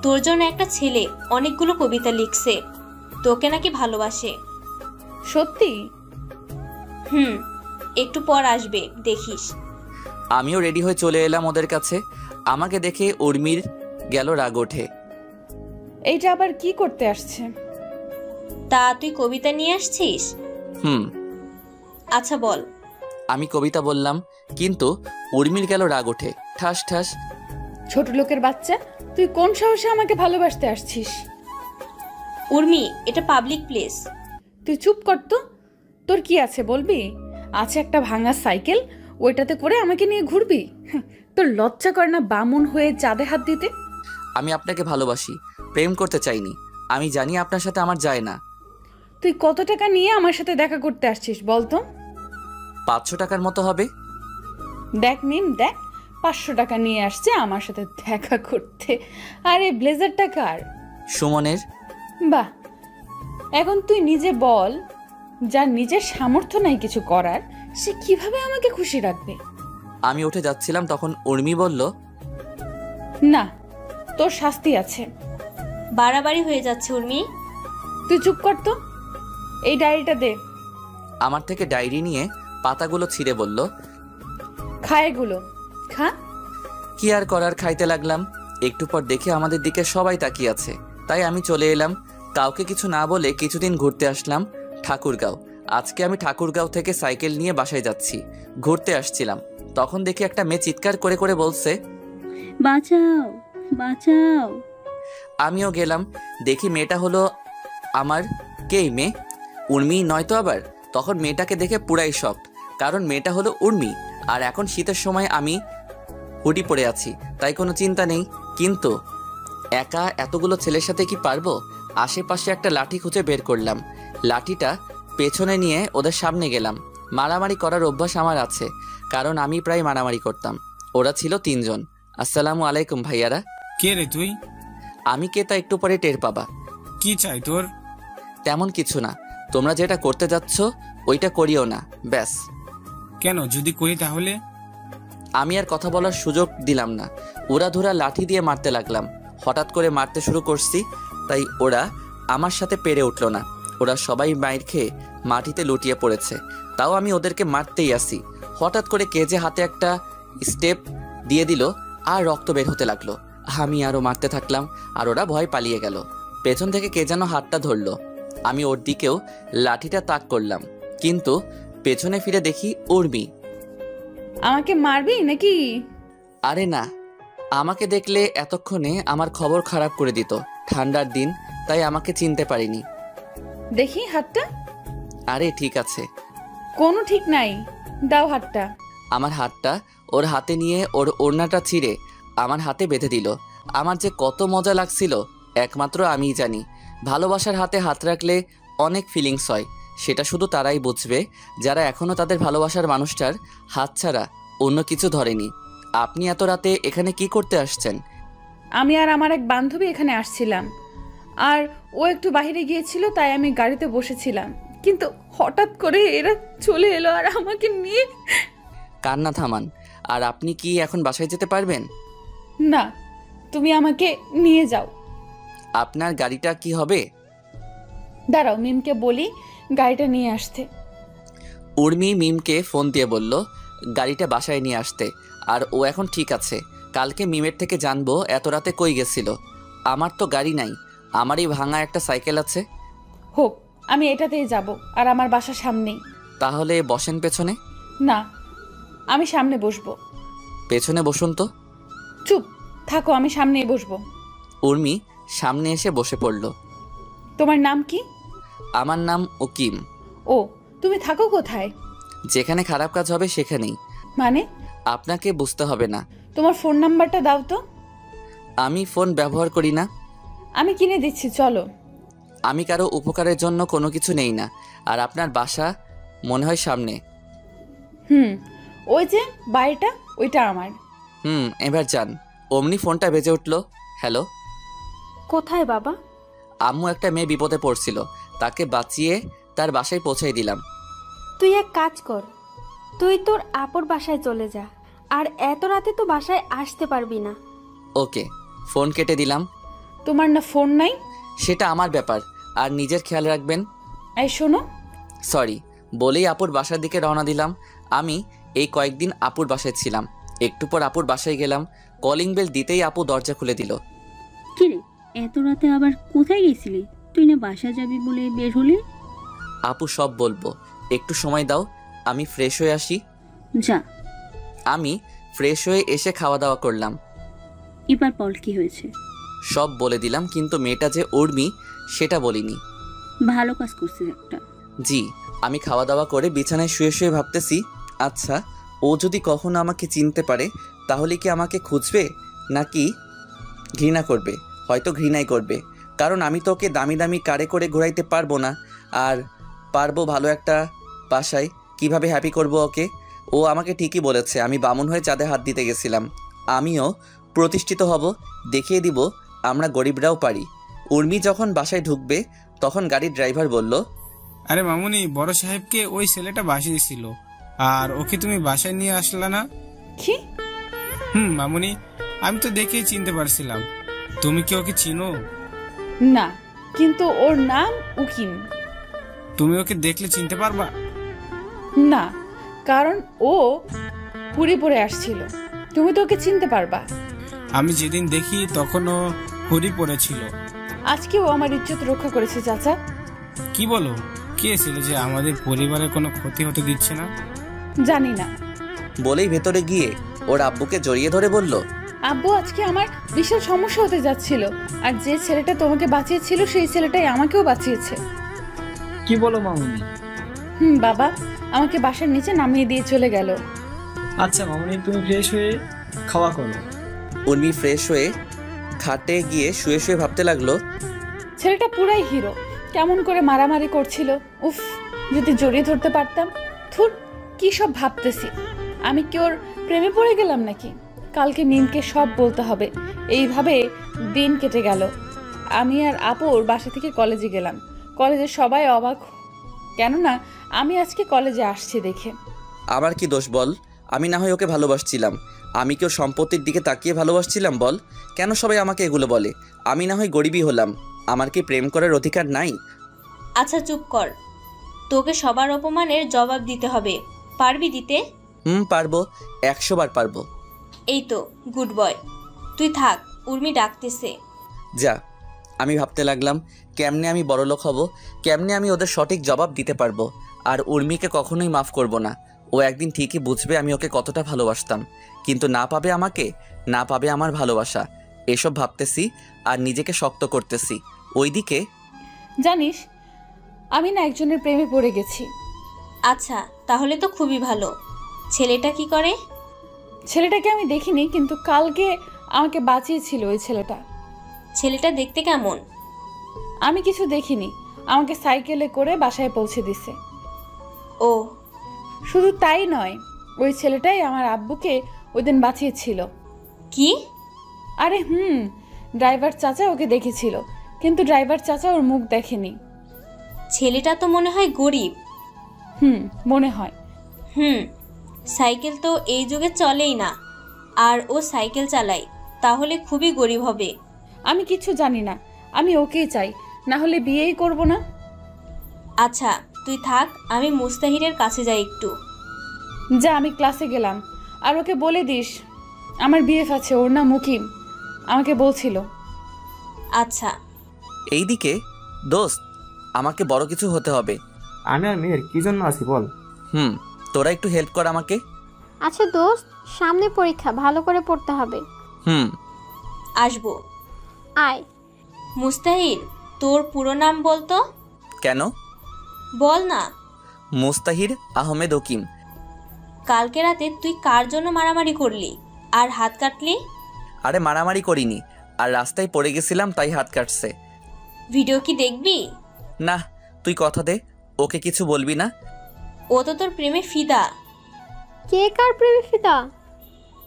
তোর জন্য একটা ছেলে অনেকগুলো কবিতা লিখছে, তোকে নাকি ভালোবাসে। সত্যি? একটু পর আসবে, দেখিস। আমিও রেডি হয়ে চলে এলাম ওদের কাছে। আমাকে দেখে উর্মির গেল রাগ ওঠে। এইটা আবার কি করতে আসছে? তা তুই কবিতা নিয়ে আসছিস? আচ্ছা বল। আমি কবিতা বললাম, কিন্তু উর্মির গেল রাগ ওঠে। ঠাস ঠাস। ছোট লোকের বাচ্চা, তুই কোন সাহসে আমাকে ভালোবাসতে আসছিস? উর্মি, এটা পাবলিক প্লেস। তুই চুপ কর তো। তোর কি আছে বলবি? আছে একটা ভাঙা সাইকেল, ওইটাতে করে আমাকে নিয়ে ঘুরবি? তোর লজ্জা করে না বামুন হয়ে চাঁদে হাত দিতে? আমি আপনাকে ভালোবাসি, প্রেম করতে চাইনি। আমি জানি আপনার সাথে আমার যায় না। তুই কত টাকা নিয়ে আমার সাথে দেখা করতে আসছিস বলতো? 500 টাকার মতো হবে। দেখ মিম, দেখ 500 টাকা নিয়ে আসছে আমার সাথে দেখা করতে। আরে ব্লেজারটা কার? সুমনের। বাহ, এখন তুই নিজে বল, যার নিজের সামর্থ্য নাই কিছু করার, সে কিভাবে আমাকে খুশি রাখবে? আমি উঠে যাচ্ছিলাম, তখন উর্মি বলল, না, তোর শাস্তি আছে। বাড়াবাড়ি হয়ে যাচ্ছে উর্মি। তুই চুপ কর তো। এই ডায়েরিটা দে। আমার থেকে ডায়েরি নিয়ে পাতাগুলো ছিঁড়ে বলল, খা এগুলো, খা। কি আর করার, খাইতে লাগলাম। একটু পর দেখে আমাদের দিকে সবাই তাকিয়ে আছে, তাই আমি চলে এলাম। কাউকে কিছু না বলে কিছুদিন ঘুরতে আসলাম ঠাকুরগাঁও। আজকে আমি ঠাকুরগাঁও থেকে সাইকেল নিয়ে বাসায় যাচ্ছি। ঘুরতে আসছিলাম, তখন দেখি একটা মেয়ে চিৎকার করে করে বলছে, বাঁচাও বাঁচাও। আমিও গেলাম, দেখি মেয়েটা হলো আমার। কে মেয়ে? উর্মি নয় তো আবার? তখন মেয়েটাকে দেখে পুরাই শক, কারণ মেয়েটা হলো উর্মি। আর এখন শীতের সময় আমি হুডি পরে আছি, তাই কোনো চিন্তা নেই। কিন্তু একা এতগুলো ছেলের সাথে কি পারবো? আশেপাশে একটা লাঠি খুঁজে বের করলাম, লাঠিটা পেছনে নিয়ে ওদের সামনে গেলাম। মারামারি করার অভ্যাস আমার আছে, কারণ আমি প্রায় মারামারি করতাম। ওরা ছিল 3 জন। আসসালামু আলাইকুম ভাইয়ারা। কে রে তুই? আমি কে তা একটু পরে টের পাবা। কি চাই তোর? তেমন কিছু না, তোমরা যেটা করতে যাচ্ছ ওইটা করিও না, ব্যাস। কেন, যদি করি তাহলে? আমি আর কথা বলার সুযোগ দিলাম না, উড়াধুরা লাঠি দিয়ে মারতে লাগলাম। হঠাৎ করে মারতে শুরু করছি, তাই ওরা আমার সাথে পেরে উঠল না। ওরা সবাই মাইর খেয়ে মাটিতে লুটিয়ে পড়েছে, তাও আমি ওদেরকে মারতেই আসি। হঠাৎ করে কে যে হাতে একটা স্টেপ দিয়ে দিল, আর রক্ত বের হতে লাগলো। আমি আরও মারতে থাকলাম, আর ওরা ভয় পালিয়ে গেল। পেছন থেকে কে যেন হাতটা ধরলো, আমি ওর দিকেও লাঠিটা তাক করলাম, কিন্তু পেছনে ফিরে দেখি উর্মি। আমাকে মারবি নাকি? আরে না, আমাকে দেখলে এতক্ষণে আমার খবর খারাপ করে দিত। ঠান্ডার দিন, তাই আমাকে চিনতে পারিনি। দেখি হাতটা। আরে ঠিক আছে। কোনো ঠিক নাই, দাও হাতটা। আমার হাতটা ওর হাতে নিয়ে ওর ওড়নাটা ছিঁড়ে আমার হাতে বেঁধে দিল। আমার যে কত মজা লাগছিল একমাত্র আমিই জানি। ভালোবাসার হাতে হাত রাখলে অনেক ফিলিংস হয়, সেটা শুধু তারাই বুঝবে যারা এখনও তাদের ভালোবাসার মানুষটার হাত ছাড়া অন্য কিছু ধরেনি। আপনি এত রাতে এখানে কি করতে আসছেন? আমি আর আমার এক বান্ধবী এখানে আসছিলাম, আর ও একটু বাইরে গিয়েছিল, তাই আমি গাড়িতে বসেছিলাম, কিন্তু হঠাৎ করে এরা চলে এলো আর আমাকে নিয়ে। কান্না থামান। আর আপনি কি এখন বাসায় যেতে পারবেন? না, তুমি আমাকে নিয়ে যাও। আপনার গাড়িটা কি হবে? দাঁড়াও, মিমকে বলি গাড়িটা নিয়ে আসতে। উর্মি মিমকে ফোন দিয়ে বলল গাড়িটা বাসায় নিয়ে আসতে, আর ও এখন ঠিক আছে। কালকে মিমের থেকে জানবো এত রাতে কই গেছিল। আমার তো গাড়ি নাই, আমারই ভাঙা একটা সাইকেল আছে। হোক, আমি এটাতেই যাব, আর আমার বাসার সামনেই। তাহলে বসেন পেছনে। না, আমি সামনে বসবো। পেছনে বসুন তো। চুপ থাকো, আমি সামনেই বসবো। উর্মি সামনে এসে বসে পড়ল। তোমার নাম কি? আমার নাম ওকিম। ও, তুমি থাকো কোথায়? যেখানে খারাপ কাজ হবে সেখানেই। মানে? আপনাকে বুঝতে হবে না। তোমার ফোন নাম্বারটা দাও তো। আমি ফোন ব্যবহার করি না। আমি কিনে দিচ্ছি, চলো। আমি কারো উপকারের জন্য কোনো কিছু নেই না। আর আপনার বাসা মনে হয় সামনে। ওই যে বাড়িটা, ওইটা আমার। এবার যান। অমনি ফোনটা বেজে উঠল। হ্যালো। কোথায় বাবা? আম্মু একটা মেয়ে বিপদে পড়ছিল, তাকে বাঁচিয়ে তার বাসায় পৌঁছাই দিলাম। তুই এক কাজ কর, তুই তোর আপুর বাসায় চলে যা, আর এত রাতে তো বাসায় আসতে পারবি না। ওকে, ফোন কেটে দিলাম। তোমার না ফোন নাই? সেটা আমার ব্যাপার, আর নিজের খেয়াল রাখবেন। এই শোনো। সরি বলেই আপুর বাসার দিকে রওনা দিলাম। আমি এই কয়েকদিন আপুর বাসায় ছিলাম। একটু পর আপুর বাসায় গেলাম, কলিং বেল দিতেই আপু দরজা খুলে দিল। কিরে, এত রাতে আবার কোথায় গেছিলি? তুই না বাসা যাবি বলে বের হলি? আপু সব বলবো, একটু সময় দাও, আমি ফ্রেশ হয়ে আসি। যা। আমি ফ্রেশ হয়ে এসে খাওয়া দাওয়া করলাম। এবার বল কি হয়েছে? সব বলে দিলাম, কিন্তু মেয়েটা যে উর্মি সেটা বলিনি। ভালো কাজ করছিস একটা। জি। আমি খাওয়া দাওয়া করে বিছানায় শুয়ে শুয়ে ভাবতেছি, আচ্ছা ও যদি কখনো আমাকে চিনতে পারে তাহলে কি আমাকে খুঁজবে নাকি ঘৃণা করবে? হয়তো ঘৃণাই করবে, কারণ আমি তো ওকে দামি দামি কারে করে ঘোরাইতে পারবো না। আর পারবো ভালো একটা বাসায়, কিভাবে হ্যাপি করব ওকে? ও আমাকে ঠিকই বলেছে, আমি বামুন হয়ে চাঁদে হাত দিতে গেছিলাম। আমিও প্রতিষ্ঠিত হব, দেখিয়ে দিব আমরা গরিবরাও পারি। উর্মি যখন বাসায় ঢুকবে তখন গাড়ির ড্রাইভার বলল, আরে মামুনি, বড় সাহেবকে ওই ছেলেটা বাসিয়েছিল, আর ওকে তুমি বাসায় নিয়ে আসলা না? কি? মামুনি, আমি তো দেখেই চিনতে পারছিলাম। তুমি কি ওকে চিনো? না, কিন্তু ওর নাম উকিম। তুমি ওকে দেখলে চিনতে পারবা? না, কারণ ও পুরি পরে আসছিল। তুমি তো ওকে চিনতে পারবা। আমি যেদিন দেখি তখনও হুডি পরেছিল। আজকে ও আমার ইজ্জত রক্ষা করেছে চাচা। কি বলো? কে ছিল যে আমাদের পরিবারের কোনো ক্ষতি হতে দিচ্ছে না? জানি না। বলেই ভেতরে গিয়ে ওর আব্বুকে জড়িয়ে ধরে বলল, আব্বু, আজকে আমার বিশাল সমস্যা হতে যাচ্ছিল, আর যে ছেলেটা তোমাকে বাঁচিয়েছিল সেই ছেলেটাই আমাকেও বাঁচিয়েছে। কি বলো মামুনি? বাবা আমাকে বাসার নিচে নামিয়ে দিয়ে চলে গেল। আচ্ছা মামুনি, তুমি ফ্রেশ হয়ে খাওয়া করো। উর্মি ফ্রেশ হয়ে খাটে গিয়ে শুয়ে শুয়ে ভাবতে লাগলো, ছেলেটা পুরাই হিরো। কেমন করে মারামারি করছিল, উফ, যদি জড়িয়ে ধরতে পারতাম। থুর, কি সব ভাবতেছি। আমি কি ওর প্রেমে পড়ে গেলাম নাকি? কালকে মিমকে সব বলতে হবে। এইভাবে দিন কেটে গেল। আমি আর আপুর বাসা থেকে কলেজে গেলাম। কলেজে সবাই অবাক, কেননা আমি আজকে কলেজে আসছি দেখে। আমার কি দোষ বল? আমি না হয় ওকে ভালোবাসছিলাম। আমি কি ওর সম্পত্তির দিকে তাকিয়ে ভালোবাসছিলাম বল? কেন সবাই আমাকে এগুলো বলে? আমি না হয় গরিবই হলাম, আমার কি প্রেম করার অধিকার নাই? আচ্ছা চুপ কর, তোকে সবার অপমানের জবাব দিতে হবে। পারবি দিতে? পারবো, 100 বার পারবো। এই তো গুড বয়, তুই থাক, উর্মি ডাকতেছে। যা। আমি ভাবতে লাগলাম, কেমনে আমি বড়লোক হব, কেমনে আমি ওদের সঠিক জবাব দিতে পারবো। আর উর্মিকে কখনোই মাফ করব না। ও একদিন ঠিকই বুঝবে আমি ওকে কতটা ভালোবাসতাম, কিন্তু না পাবে আমাকে, না পাবে আমার ভালোবাসা। এসব ভাবতেছি আর নিজেকে শক্ত করতেছি। ওইদিকে জানিস, আমি না একজনের প্রেমে পড়ে গেছি। আচ্ছা, তাহলে তো খুবই ভালো। ছেলেটা কি করে? ছেলেটাকে আমি দেখিনি, কিন্তু কালকে আমাকে বাঁচিয়েছিল ওই ছেলেটা। ছেলেটা দেখতে কেমন? আমি কিছু দেখিনি, আমাকে সাইকেলে করে বাসায় পৌঁছে দিছে। ও, শুধু তাই নয়, ওই ছেলেটাই আমার আব্বুকে ওই দিন বাঁচিয়েছিল। কি? আরে ড্রাইভার চাচা ওকে দেখেছিল, কিন্তু ড্রাইভার চাচা ওর মুখ দেখেনি। ছেলেটা তো মনে হয় গরিব। মনে হয়। সাইকেল তো এই যুগে চলেই না, আর ও সাইকেল চালায়, তাহলে খুবই গরিব হবে। আমি কিছু জানি না, আমি ওকেই চাই, না হলে বিয়েই করব না। আচ্ছা তুই থাক, আমি মুস্তাহিরের কাছে যাই একটু। যা, আমি ক্লাসে গেলাম। আর ওকে বলে দিস আমার বিএফ আছে, ওর নাম মুকিম, আমাকে বলছিল। আচ্ছা। এইদিকে দোস্ত, আমাকে বড় কিছু হতে হবে। আমি আর মেয়ের কি জন্য আছি বল? তোরা একটু হেল্প কর আমাকে। আচ্ছা দোস্ত, সামনে পরীক্ষা, ভালো করে পড়তে হবে। আসবো। আয়। মুস্তাহির, তোর পুরো নাম বলতো। কেন? বল না। মুস্তাহির আহমেদ উকিম। কালকে রাতে তুই কার জন্য মারামারি করলি আর হাত কাটলি? আরে মারামারি করিনি, আর রাস্তায় পড়ে গেছিলাম তাই হাত কাটছে। ভিডিও কি দেখবি? না, তুই কথা দে, ওকে কিছু বলবি না। ও তো তোর প্রেমে ফিদা। কে কার প্রেমে ফিদা?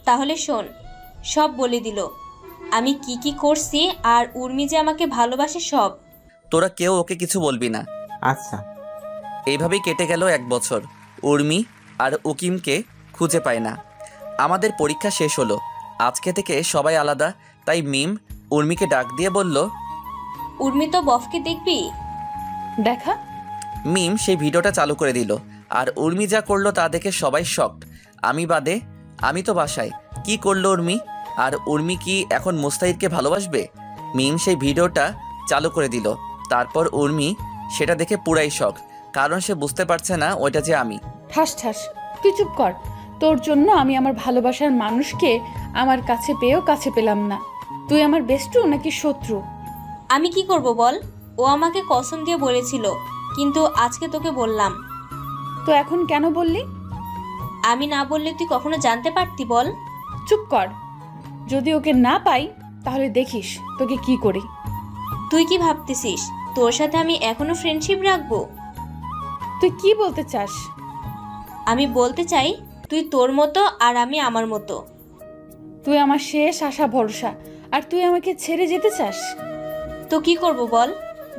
তাহলে শোন, সব বলে দিল আমি কি কি করছি, আর উর্মি যে আমাকে ভালোবাসে সব। তোরা কেউ ওকে কিছু বলবি না। আচ্ছা। এইভাবেই কেটে গেল 1 বছর। উর্মি আর উকিমকে খুঁজে পায় না। আমাদের পরীক্ষা শেষ হলো, আজকে থেকে সবাই আলাদা। তাই মিম উর্মিকে ডাক দিয়ে বলল, উর্মি তো বফকে দেখবি। দেখা। মিম সেই ভিডিওটা চালু করে দিল, আর উর্মি যা করলো তা দেখে সবাই শকড। আমি বাদে? আমি তো বাসায়। কি করলো উর্মি? আর উর্মি কি এখন মুস্তাহিদকে ভালোবাসবে? মিম সেই ভিডিওটা চালু করে দিল। তারপর উর্মি সেটা দেখে পুরাই শখ, কারণ সে বুঝতে পারছে না ওইটা যে আমি। ঠাস ঠাস, তুই চুপ কর। তোর জন্য আমি আমার ভালোবাসার মানুষকে আমার কাছে পেয়েও কাছে পেলাম না। তুই আমার বেস্টু নাকি শত্রু? আমি কি করব বল? ও আমাকে কসম দিয়ে বলেছিল, কিন্তু আজকে তোকে বললাম। তো এখন কেন বললি? আমি না বললে তুই কখনো জানতে পারতি বল? চুপ কর। যদি ওকে না পাই তাহলে দেখিস তোকে কি করি। তুই কি ভাবতেছিস তোর সাথে আমি এখনো ফ্রেন্ডশিপ রাখবো? তুই কি বলতে চাস? আমি বলতে চাই তুই তোর মতো আর আমি আমার মতো। তুই আমার শেষ আশা ভরসা, আর তুই আমাকে ছেড়ে যেতে চাস? তো কি করব বল?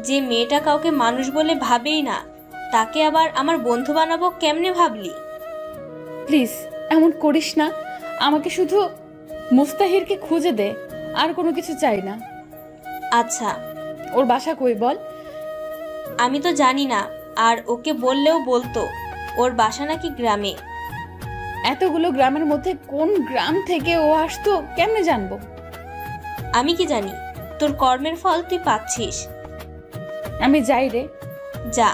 যে মেয়েটা কাউকে মানুষ বলে ভাবেই না, তাকে আবার আমার বন্ধু বানাবো কেমনে ভাবলি? প্লিজ এমন করিস না। আমাকে শুধু মুস্তাহিরকে খুঁজে দে, আর কোনো কিছু চাই না। আচ্ছা, ওর বাসা কই বল? আমি তো জানি না, আর ওকে বললেও বলতো ওর বাসা নাকি গ্রামে। এতগুলো গ্রামের মধ্যে কোন গ্রাম থেকে ও আসতো কেমনে জানবো? আমি কি জানি? তোর কর্মের ফল তুই পাচ্ছিস। আমি যাই রে। যা।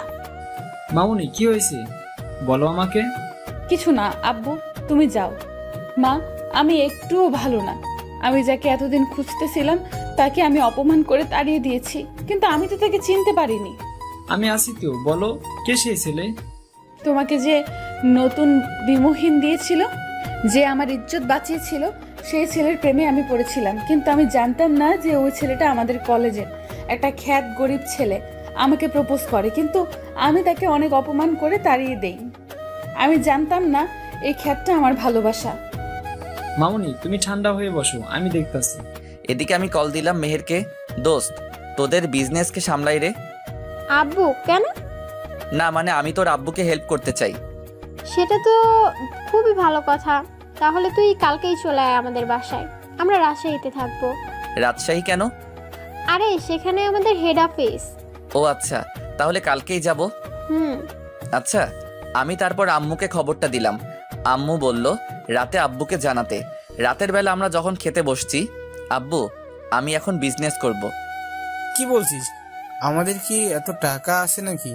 মামুনি কি হয়েছে বলো আমাকে। কিছু না আব্বু, তুমি যাও। মা, আমি একটুও ভালো না। আমি যাকে এতদিন খুঁজতেছিলাম তাকে আমি অপমান করে তাড়িয়ে দিয়েছি, কিন্তু আমি তো তাকে চিনতে পারিনি। আমি আসি তো, বলো কে সেই ছেলে? তোমাকে যে নতুন বিমোহিন দিয়েছিল, যে আমার ইজ্জত বাঁচিয়েছিল, সেই ছেলের প্রেমে আমি পড়েছিলাম। কিন্তু আমি জানতাম না যে ওই ছেলেটা আমাদের কলেজের একটা খ্যাত গরিব ছেলে। আমাকে প্রপোজ করে, কিন্তু আমি তাকে অনেক অপমান করে তাড়িয়ে দেই। আমি জানতাম না এই খ্যাতটা আমার ভালোবাসা। মামুনি তুমি ঠান্ডা হয়ে বসো, আমি দেখতাছি। এদিকে আমি কল দিলাম মেহেরকে। দোস্ত, তোদের বিজনেসকে সামলাই রে। আব্বু কেন? না মানে আমি তোর আব্বুকে হেল্প করতে চাই। সেটা তো খুবই ভালো কথা। তাহলে তুই কালকেই চলে আয় আমাদের বাসায়, আমরা রাজশাহীতে থাকবো। রাজশাহী কেন? আরে সেখানে আমাদের হেড অফিস। ও আচ্ছা, তাহলে কালকেই যাব। আচ্ছা, আমি তারপর আম্মুকে খবরটা দিলাম। আম্মু বলল রাতে আব্বুকে জানাতে। রাতের বেলা আমরা যখন খেতে বসছি, আব্বু আমি এখন বিজনেস করব। কি বলছিস? আমাদের কি এত টাকা আছে নাকি?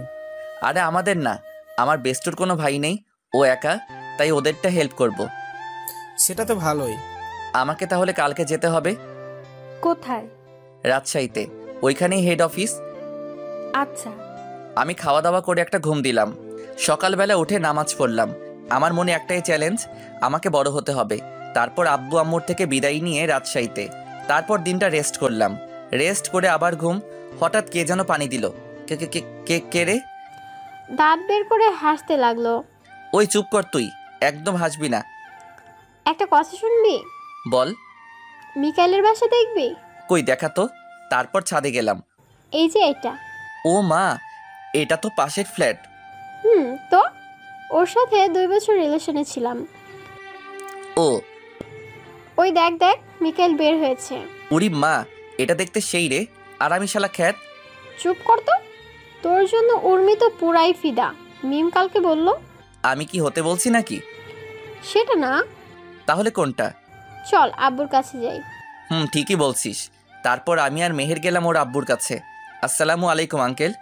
আরে আমাদের না, আমার বেস্টুর কোনো ভাই নেই, ও একা, তাই ওদেরটা হেল্প করব। সেটা তো ভালোই। আমাকে তাহলে কালকে যেতে হবে। কোথায়? রাজশাহীতে, ওইখানেই হেড অফিস। আচ্ছা। আমি খাওয়া দাওয়া করে একটা ঘুম দিলাম। সকালবেলা উঠে নামাজ পড়লাম। আমার মনে একটাই চ্যালেঞ্জ, আমাকে বড় হতে হবে। তারপর আব্বু আম্মুর থেকে বিদায় নিয়ে রাজশাহীতে। তারপর দিনটা রেস্ট করলাম। রেস্ট করে আবার ঘুম। হঠাৎ কে যেন পানি দিল। কে রে? দাঁত বের করে হাসতে লাগলো। ওই চুপ কর তুই, একদম হাসবি না। একটা কথা শুনবি? বল। মিকাইলের বাসা দেখবি? কই দেখা তো। তারপর ছাদে গেলাম। এই যে এটা। ও মা, এটা তো পাশের ফ্ল্যাট। তো ওর সাথে 2 বছর রিলেশনে ছিলাম। ও ওই দেখ দেখ, মিকাইল বের হয়েছে। উরি মা, এটা দেখতে সেই রে। আর আমি শালা খ্যাত। চুপ কর তো। তোর জন্য উর্মি তো পুরাই ফিদা। মিম কালকে বলল। আমি কি হতে বলছি নাকি? সেটা না। তাহলে কোনটা? চল আব্বুর কাছে যাই। ঠিকই বলছিস। তারপর আমি আর মেহের গেলাম ওর আব্বুর কাছে। আসসালামু আলাইকুম আঙ্কেল।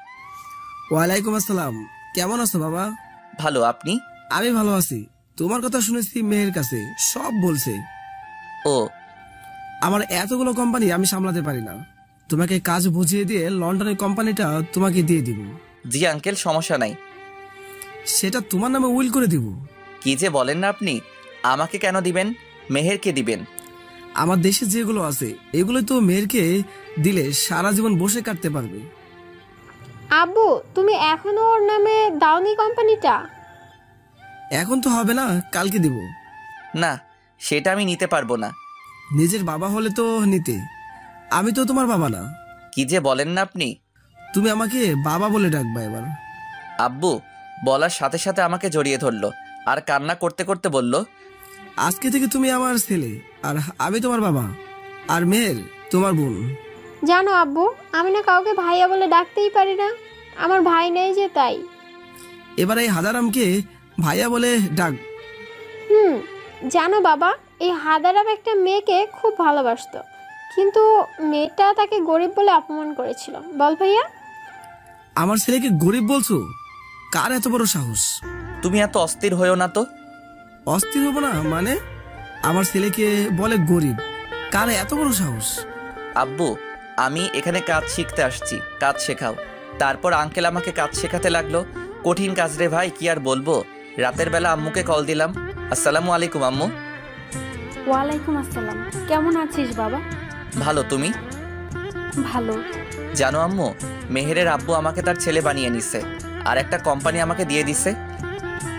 ওয়ালাইকুম আসসালাম। কেমন আছো বাবা? ভালো, আপনি? আমি ভালো আছি। তোমার কথা শুনেছি মেহের কাছে, সব বলছে। ও, আমার এতগুলো কোম্পানি আমি সামলাতে পারি না। তোমাকে কাজ বুঝিয়ে দিয়ে লন্ডনের কোম্পানিটা তোমাকে দিয়ে দিব। জি আঙ্কেল, সমস্যা নাই। সেটা তোমার নামে উইল করে দিব। কি যে বলেন না আপনি। আমাকে কেন দিবেন? মেহেরকে দিবেন। আমার দেশে যেগুলো আছে এগুলো তো মেহেরকে দিলে সারা জীবন বসে কাটতে পারবে। আব্বু, তুমি এখনো ওর নামে দাওনি কোম্পানিটা? এখন তো হবে না, কালকে দিব। না, সেটা আমি নিতে পারবো না। নিজের বাবা হলে তো নিতে। আমি তো তোমার বাবা না। কি যে বলেন না আপনি। তুমি আমাকে বাবা বলে ডাকবা এবার। আব্বু বলার সাথে সাথে আমাকে জড়িয়ে ধরলো আর কান্না করতে করতে বলল, আজকে থেকে তুমি আমার ছেলে, আর আমি তোমার বাবা, আর মেহের তোমার বোন। জানো আব্বু, আমি না কাউকে ভাইয়া বলে ডাকতেই পারি না। আমার ভাই নেই যে, তাই। এবার এই হাজারামকে ভাইয়া বলে ডাক। জানো বাবা, এই হাদারাম একটা মেয়েকে খুব ভালোবাসতো, কিন্তু মেয়েটা তাকে গরিব বলে অপমান করেছিল। বল ভাইয়া। আমার ছেলেকে গরিব বলছো? কার এত বড় সাহস? তুমি এত অস্থির হয়েও না তো। অস্থির হবো না মানে? আমার ছেলেকে বলে গরিব, কার এত বড় সাহস? আব্বু, আমি এখানে কাজ শিখতে আসছি, কাজ শেখাও। তারপর আঙ্কেল আমাকে কাজ শেখাতে লাগলো। কঠিন কাজ রে ভাই, কি আর বলবো। রাতের বেলা আম্মুকে কল দিলাম, আসসালামু আলাইকুম আম্মু। ওয়ালাইকুম আসসালাম। কেমন আছিস বাবা? ভালো, তুমি? ভালো। জানো আম্মু, মেহেরের আব্বু আমাকে তার ছেলে বানিয়ে নিছে, আর একটা কোম্পানি আমাকে দিয়ে দিছে।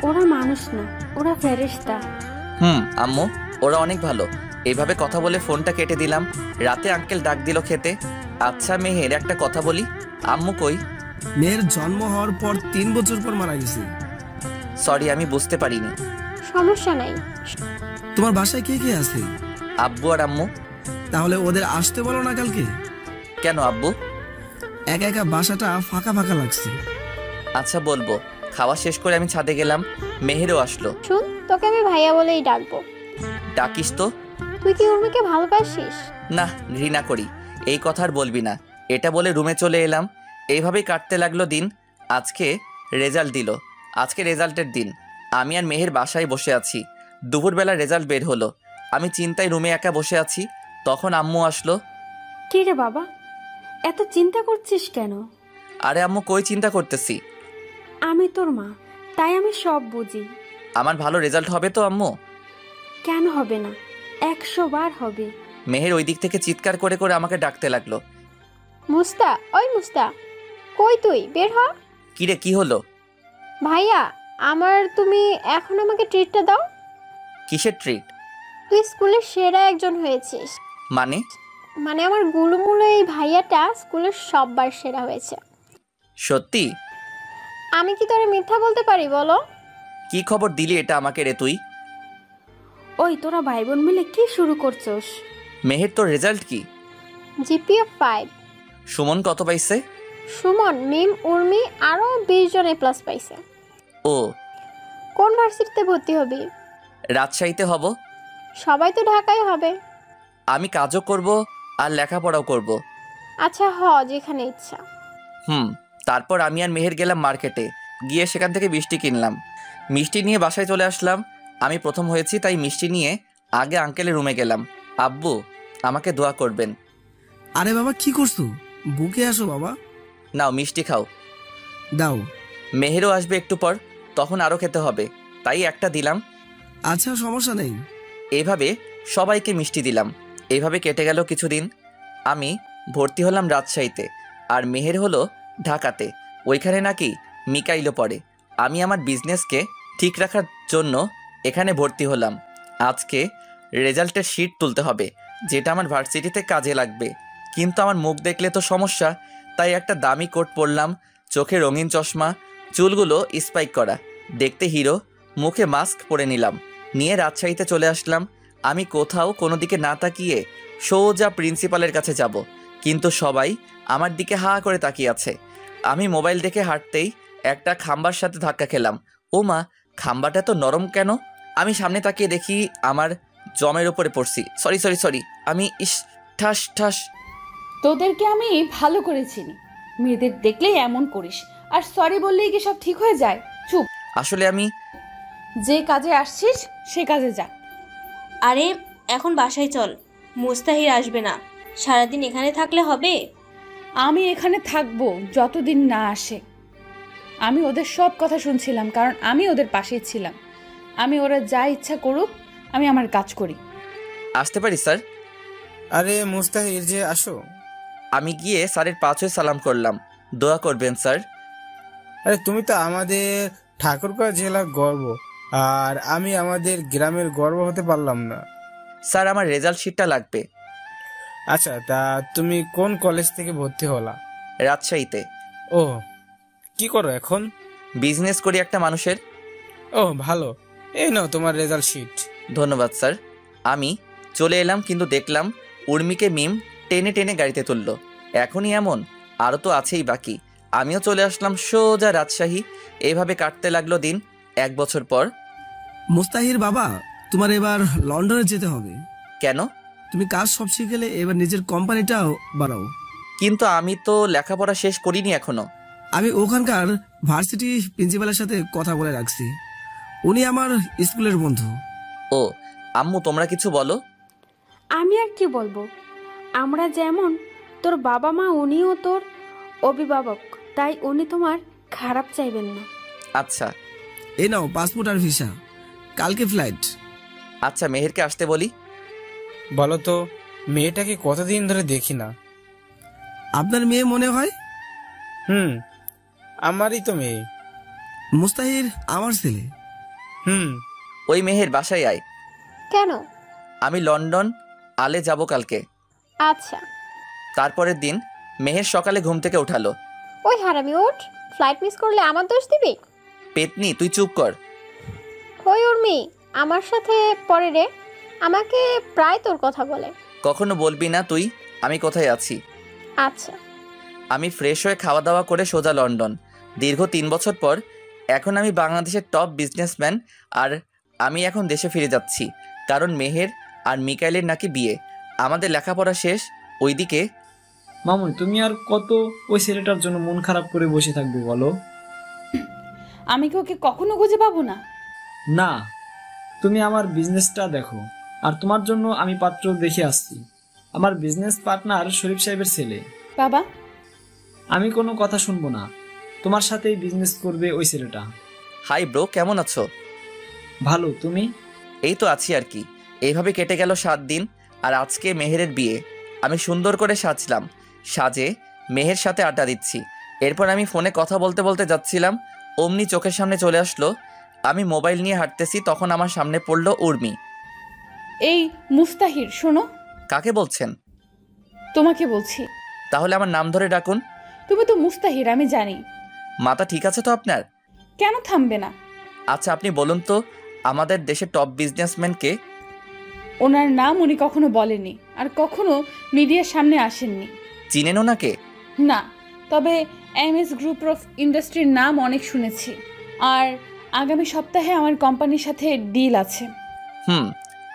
ওরা মানুষ না, ওরা ফেরেশতা। আম্মু, ওরা অনেক ভালো। এইভাবে কথা বলে ফোনটা কেটে দিলাম। রাতে আঙ্কেল ডাক দিল খেতে। আচ্ছা মেহের, একটা কথা বলি, আম্মু কই? মেয়ের জন্ম হওয়ার পর 3 বছর পর মারা গেছে। সরি, আমি বুঝতে পারিনি। সমস্যা নাই। তোমার বাসায় কে কে আছে? আব্বু আর আম্মু। তাহলে ওদের আসতে বলো না কালকে। কেন আব্বু? একা একা বাসাটা ফাঁকা ফাঁকা লাগছে। আচ্ছা বলবো। খাওয়া শেষ করে আমি ছাদে গেলাম, মেহেরও আসলো। শুন, তোকে আমি ভাইয়া বলেই ডাকবো। ডাকিস তো। তুই কি উর্মিকে ভালোবাসিস? না, ঘৃণা করি। এই কথা আর বলবি না। এটা বলে রুমে চলে এলাম। এইভাবেই কাটতে লাগলো দিন। আজকে রেজাল্ট দিল। আজকে রেজাল্টের দিন। আমি আর মেহের বাসায় বসে আছি। দুপুরবেলা রেজাল্ট বের হলো। আমি চিন্তায় রুমে একা বসে আছি। তখন আম্মু আসলো। কি রে বাবা, এত চিন্তা করছিস কেন? আরে আম্মু, কই চিন্তা করতেছি? আমি তোর মা, তাই আমি সব বুঝি। আমার ভালো রেজাল্ট হবে তো আম্মু? কেন হবে না, 100 বার হবে। মেহের ওই দিক থেকে চিৎকার করে করে আমাকে ডাকতে লাগলো। মুস্তা, ওই মুস্তা, কই তুই? বের হ। কিরে, কি হলো? ভাইয়া, তুমি এখন আমাকে ট্রিটটা দাও। কিসের ট্রিট? তুই স্কুলের সেরা একজন হয়েছিস। মানে আমার গুলুমুলু এই ভাইয়াটা স্কুলের সববার সেরা হয়েছে। সত্যি? আমি কি তোরে মিথ্যা বলতে পারি বলো? কি খবর দিলি এটা আমাকে রে তুই? ওই তোরা ভাই বোন মিলে কি শুরু করছস? মেহের, তোর রেজাল্ট কি? জিপিএ 5। সুমন কত পাইছে? সুমন, মিম, উর্মি আরো 20 জন A+ পাইছে। ও, কোন ভার্সিটিতে ভর্তি হবি? রাজশাহীতে হব। সবাই তো ঢাকায় হবে। আমি কাজও করব আর লেখাপড়াও করব। আচ্ছা, যেখানে ইচ্ছা। তারপর আমি আর মেহের গেলাম মার্কেটে। গিয়ে সেখান থেকে মিষ্টি কিনলাম। মিষ্টি নিয়ে বাসায় চলে আসলাম। আমি প্রথম হয়েছি, তাই মিষ্টি নিয়ে আগে আঙ্কেলের রুমে গেলাম। আব্বু, আমাকে দোয়া করবেন। আরে বাবা, কি করছো? বুকে আসো বাবা। নাও মিষ্টি খাও। দাও। মেহেরও আসবে একটু পর, তখন আরও খেতে হবে, তাই একটা দিলাম। আচ্ছা, সমস্যা নেই। এইভাবে সবাইকে মিষ্টি দিলাম। এইভাবে কেটে গেল কিছুদিন। আমি ভর্তি হলাম রাজশাহীতে, আর মেহের হলো ঢাকাতে। ওইখানে নাকি মিকাইলও পড়ে। আমি আমার বিজনেসকে ঠিক রাখার জন্য এখানে ভর্তি হলাম। আজকে রেজাল্টের শিট তুলতে হবে, যেটা আমার ভার্সিটিতে কাজে লাগবে। কিন্তু আমার মুখ দেখলে তো সমস্যা, তাই একটা দামি কোট পরলাম, চোখে রঙিন চশমা, চুলগুলো স্পাইক করা, দেখতে হিরো, মুখে মাস্ক পরে নিলাম। নিয়ে রাজশাহীতে চলে আসলাম। আমি কোথাও কোনো দিকে না তাকিয়ে সোজা প্রিন্সিপালের কাছে যাব, কিন্তু সবাই আমার দিকে হা করে তাকিয়ে আছে। আমি মোবাইল দেখে হাঁটতেই একটা খাম্বার সাথে ধাক্কা খেলাম। ও মা, খাম্বাটা তো নরম কেন? আমি সামনে তাকিয়ে দেখি আমার জমের উপরে পড়ছি। সরি, আমি ঠাস ঠাস। তোদেরকে আমি ভালো করে চিনি, মেয়েদের দেখলেই এমন করিস, আর সরি বললেই কি সব ঠিক হয়ে যায়? চুপ। আসলে আমি যে কাজে আসছিস সে কাজে যা। আরে এখন বাসায় চল, মুস্তাহির আসবে না। সারাদিন এখানে থাকলে হবে? আমি এখানে থাকবো যতদিন না আসে। আমি ওদের সব কথা শুনছিলাম, কারণ আমি ওদের পাশেই ছিলাম। আমি ওরা যা ইচ্ছা করুক, আমি আমার কাজ করি। আসতে পারি স্যার? আরে মুস্তাহির যে, আসো। আমি গিয়ে স্যারের পা ছুঁয়ে সালাম করলাম। দোয়া করবেন স্যার। আরে তুমি তো আমাদের ঠাকুরগাঁও জেলার গর্ব, আর আমি আমাদের গ্রামের গর্ব হতে পারলাম না। স্যার, আমার রেজাল্ট শিটটা লাগবে। আচ্ছা, তা তুমি কোন কলেজ থেকে ভর্তি হলা? রাজশাহীতে। ও, কি করো এখন? বিজনেস করি একটা মানুষের। ও ভালো, এই নাও তোমার রেজাল্ট শিট। ধন্যবাদ স্যার। আমি চলে এলাম, কিন্তু দেখলাম উর্মিকে মিম টেনে টেনে গাড়িতে তুললো। এখনই এমন? আরও তো আছেই বাকি। আমিও চলে আসলাম সোজা রাজশাহী। এইভাবে কাটতে লাগলো দিন। 1 বছর পর মুস্তাহির বাবা, তোমার এবার লন্ডনে যেতে হবে। কেন? তুমি কাজ সব শিখেলে এবার নিজের কোম্পানিটাও বাড়াও। কিন্তু আমি তো লেখাপড়া শেষ করিনি এখনো। আমি ওখানকার ভার্সিটি প্রিন্সিপালের সাথে কথা বলে রাখছি, উনি আমার স্কুলের বন্ধু। ও আম্মু, তোমরা কিছু বলো। আমি আর কি বলবো, আমরা যেমন তোর বাবা মা, উনিও তোর অভিভাবক, তাই উনি তোমার খারাপ চাইবেন না। আচ্ছা, এই নাও পাসপোর্ট আর ভিসা, কালকে ফ্লাইট। আচ্ছা, মেহেরকে আসতে বলি। বলো তো, মেয়েটাকে কতদিন ধরে দেখি না। আপনার মেয়ে মনে হয়? আমারই তো মেয়ে। মুস্তাহির আমার ছেলে। ওই মেহের বাসায় আয়। কেন? আমি লন্ডন আলে যাব কালকে। আচ্ছা। তারপরের দিন মেহের সকালে ঘুম থেকে উঠালো। ওই হারামি ওঠ, ফ্লাইট মিস করলে আমার দোষ দিবি? পেতনি, তুই চুপ কর। ওই উর্মি, আমার সাথে পরে রে, আমাকে প্রায় তোর কথা বলে। কখনো বলবি না তুই আমি কোথায় আছি। আচ্ছা। আমি ফ্রেশ হয়ে খাওয়া দাওয়া করে সোজা লন্ডন। দীর্ঘ 3 বছর পর এখন আমি বাংলাদেশের টপ বিজনেসম্যান, আর আমি এখন দেশে ফিরে যাচ্ছি, কারণ মেহের আর মিকাইলের নাকি বিয়ে। আমাদের লেখাপড়া শেষ। ওইদিকে মামুনি, তুমি আর কত ওই ছেলেটার জন্য মন খারাপ করে বসে থাকবে বলো? আমি কি ওকে কখনো খুঁজে পাবো না? না, তুমি আমার বিজনেসটা দেখো, আর তোমার জন্য আমি পাত্র দেখে আসছি। আমার বিজনেস পার্টনার শরীফ সাহেবের ছেলে। বাবা, আমি কোনো কথা শুনবো না, তোমার সাথেই বিজনেস করবে ওই ছেলেটা। হাই ব্রো, কেমন আছো? ভালো, তুমি? এই তো আছি আর কি। এইভাবে কেটে গেল 7 দিন, আর আজকে মেহেরের বিয়ে। আমি সুন্দর করে সাজলাম, সাজে মেহের সাথে আড্ডা দিচ্ছি। এরপর আমি ফোনে কথা বলতে বলতে যাচ্ছিলাম, অমনি চোখের সামনে চলে আসলো। আমি মোবাইল নিয়ে হাঁটতেছি, তখন আমার সামনে পড়লো উর্মি। এই মুস্তাহির, শোনো। কাকে বলছেন? তোমাকে বলছি। তাহলে আমার নাম ধরে ডাকুন। তুমি তো মুস্তাহির, আমি জানি। মাথা ঠিক আছে তো আপনার? কেন থামবে না? আচ্ছা, আপনি বলুন তো আমাদের দেশের টপ বিজনেসম্যান কে? ওনার নাম উনি কখনো বলেনি, আর কখনো মিডিয়ার সামনে আসেননি। চিনেন ওনাকে? না, তবে এমএস গ্রুপ অফ ইন্ডাস্ট্রির নাম অনেক শুনেছি, আর আগামী সপ্তাহে আমার কোম্পানির সাথে ডিল আছে।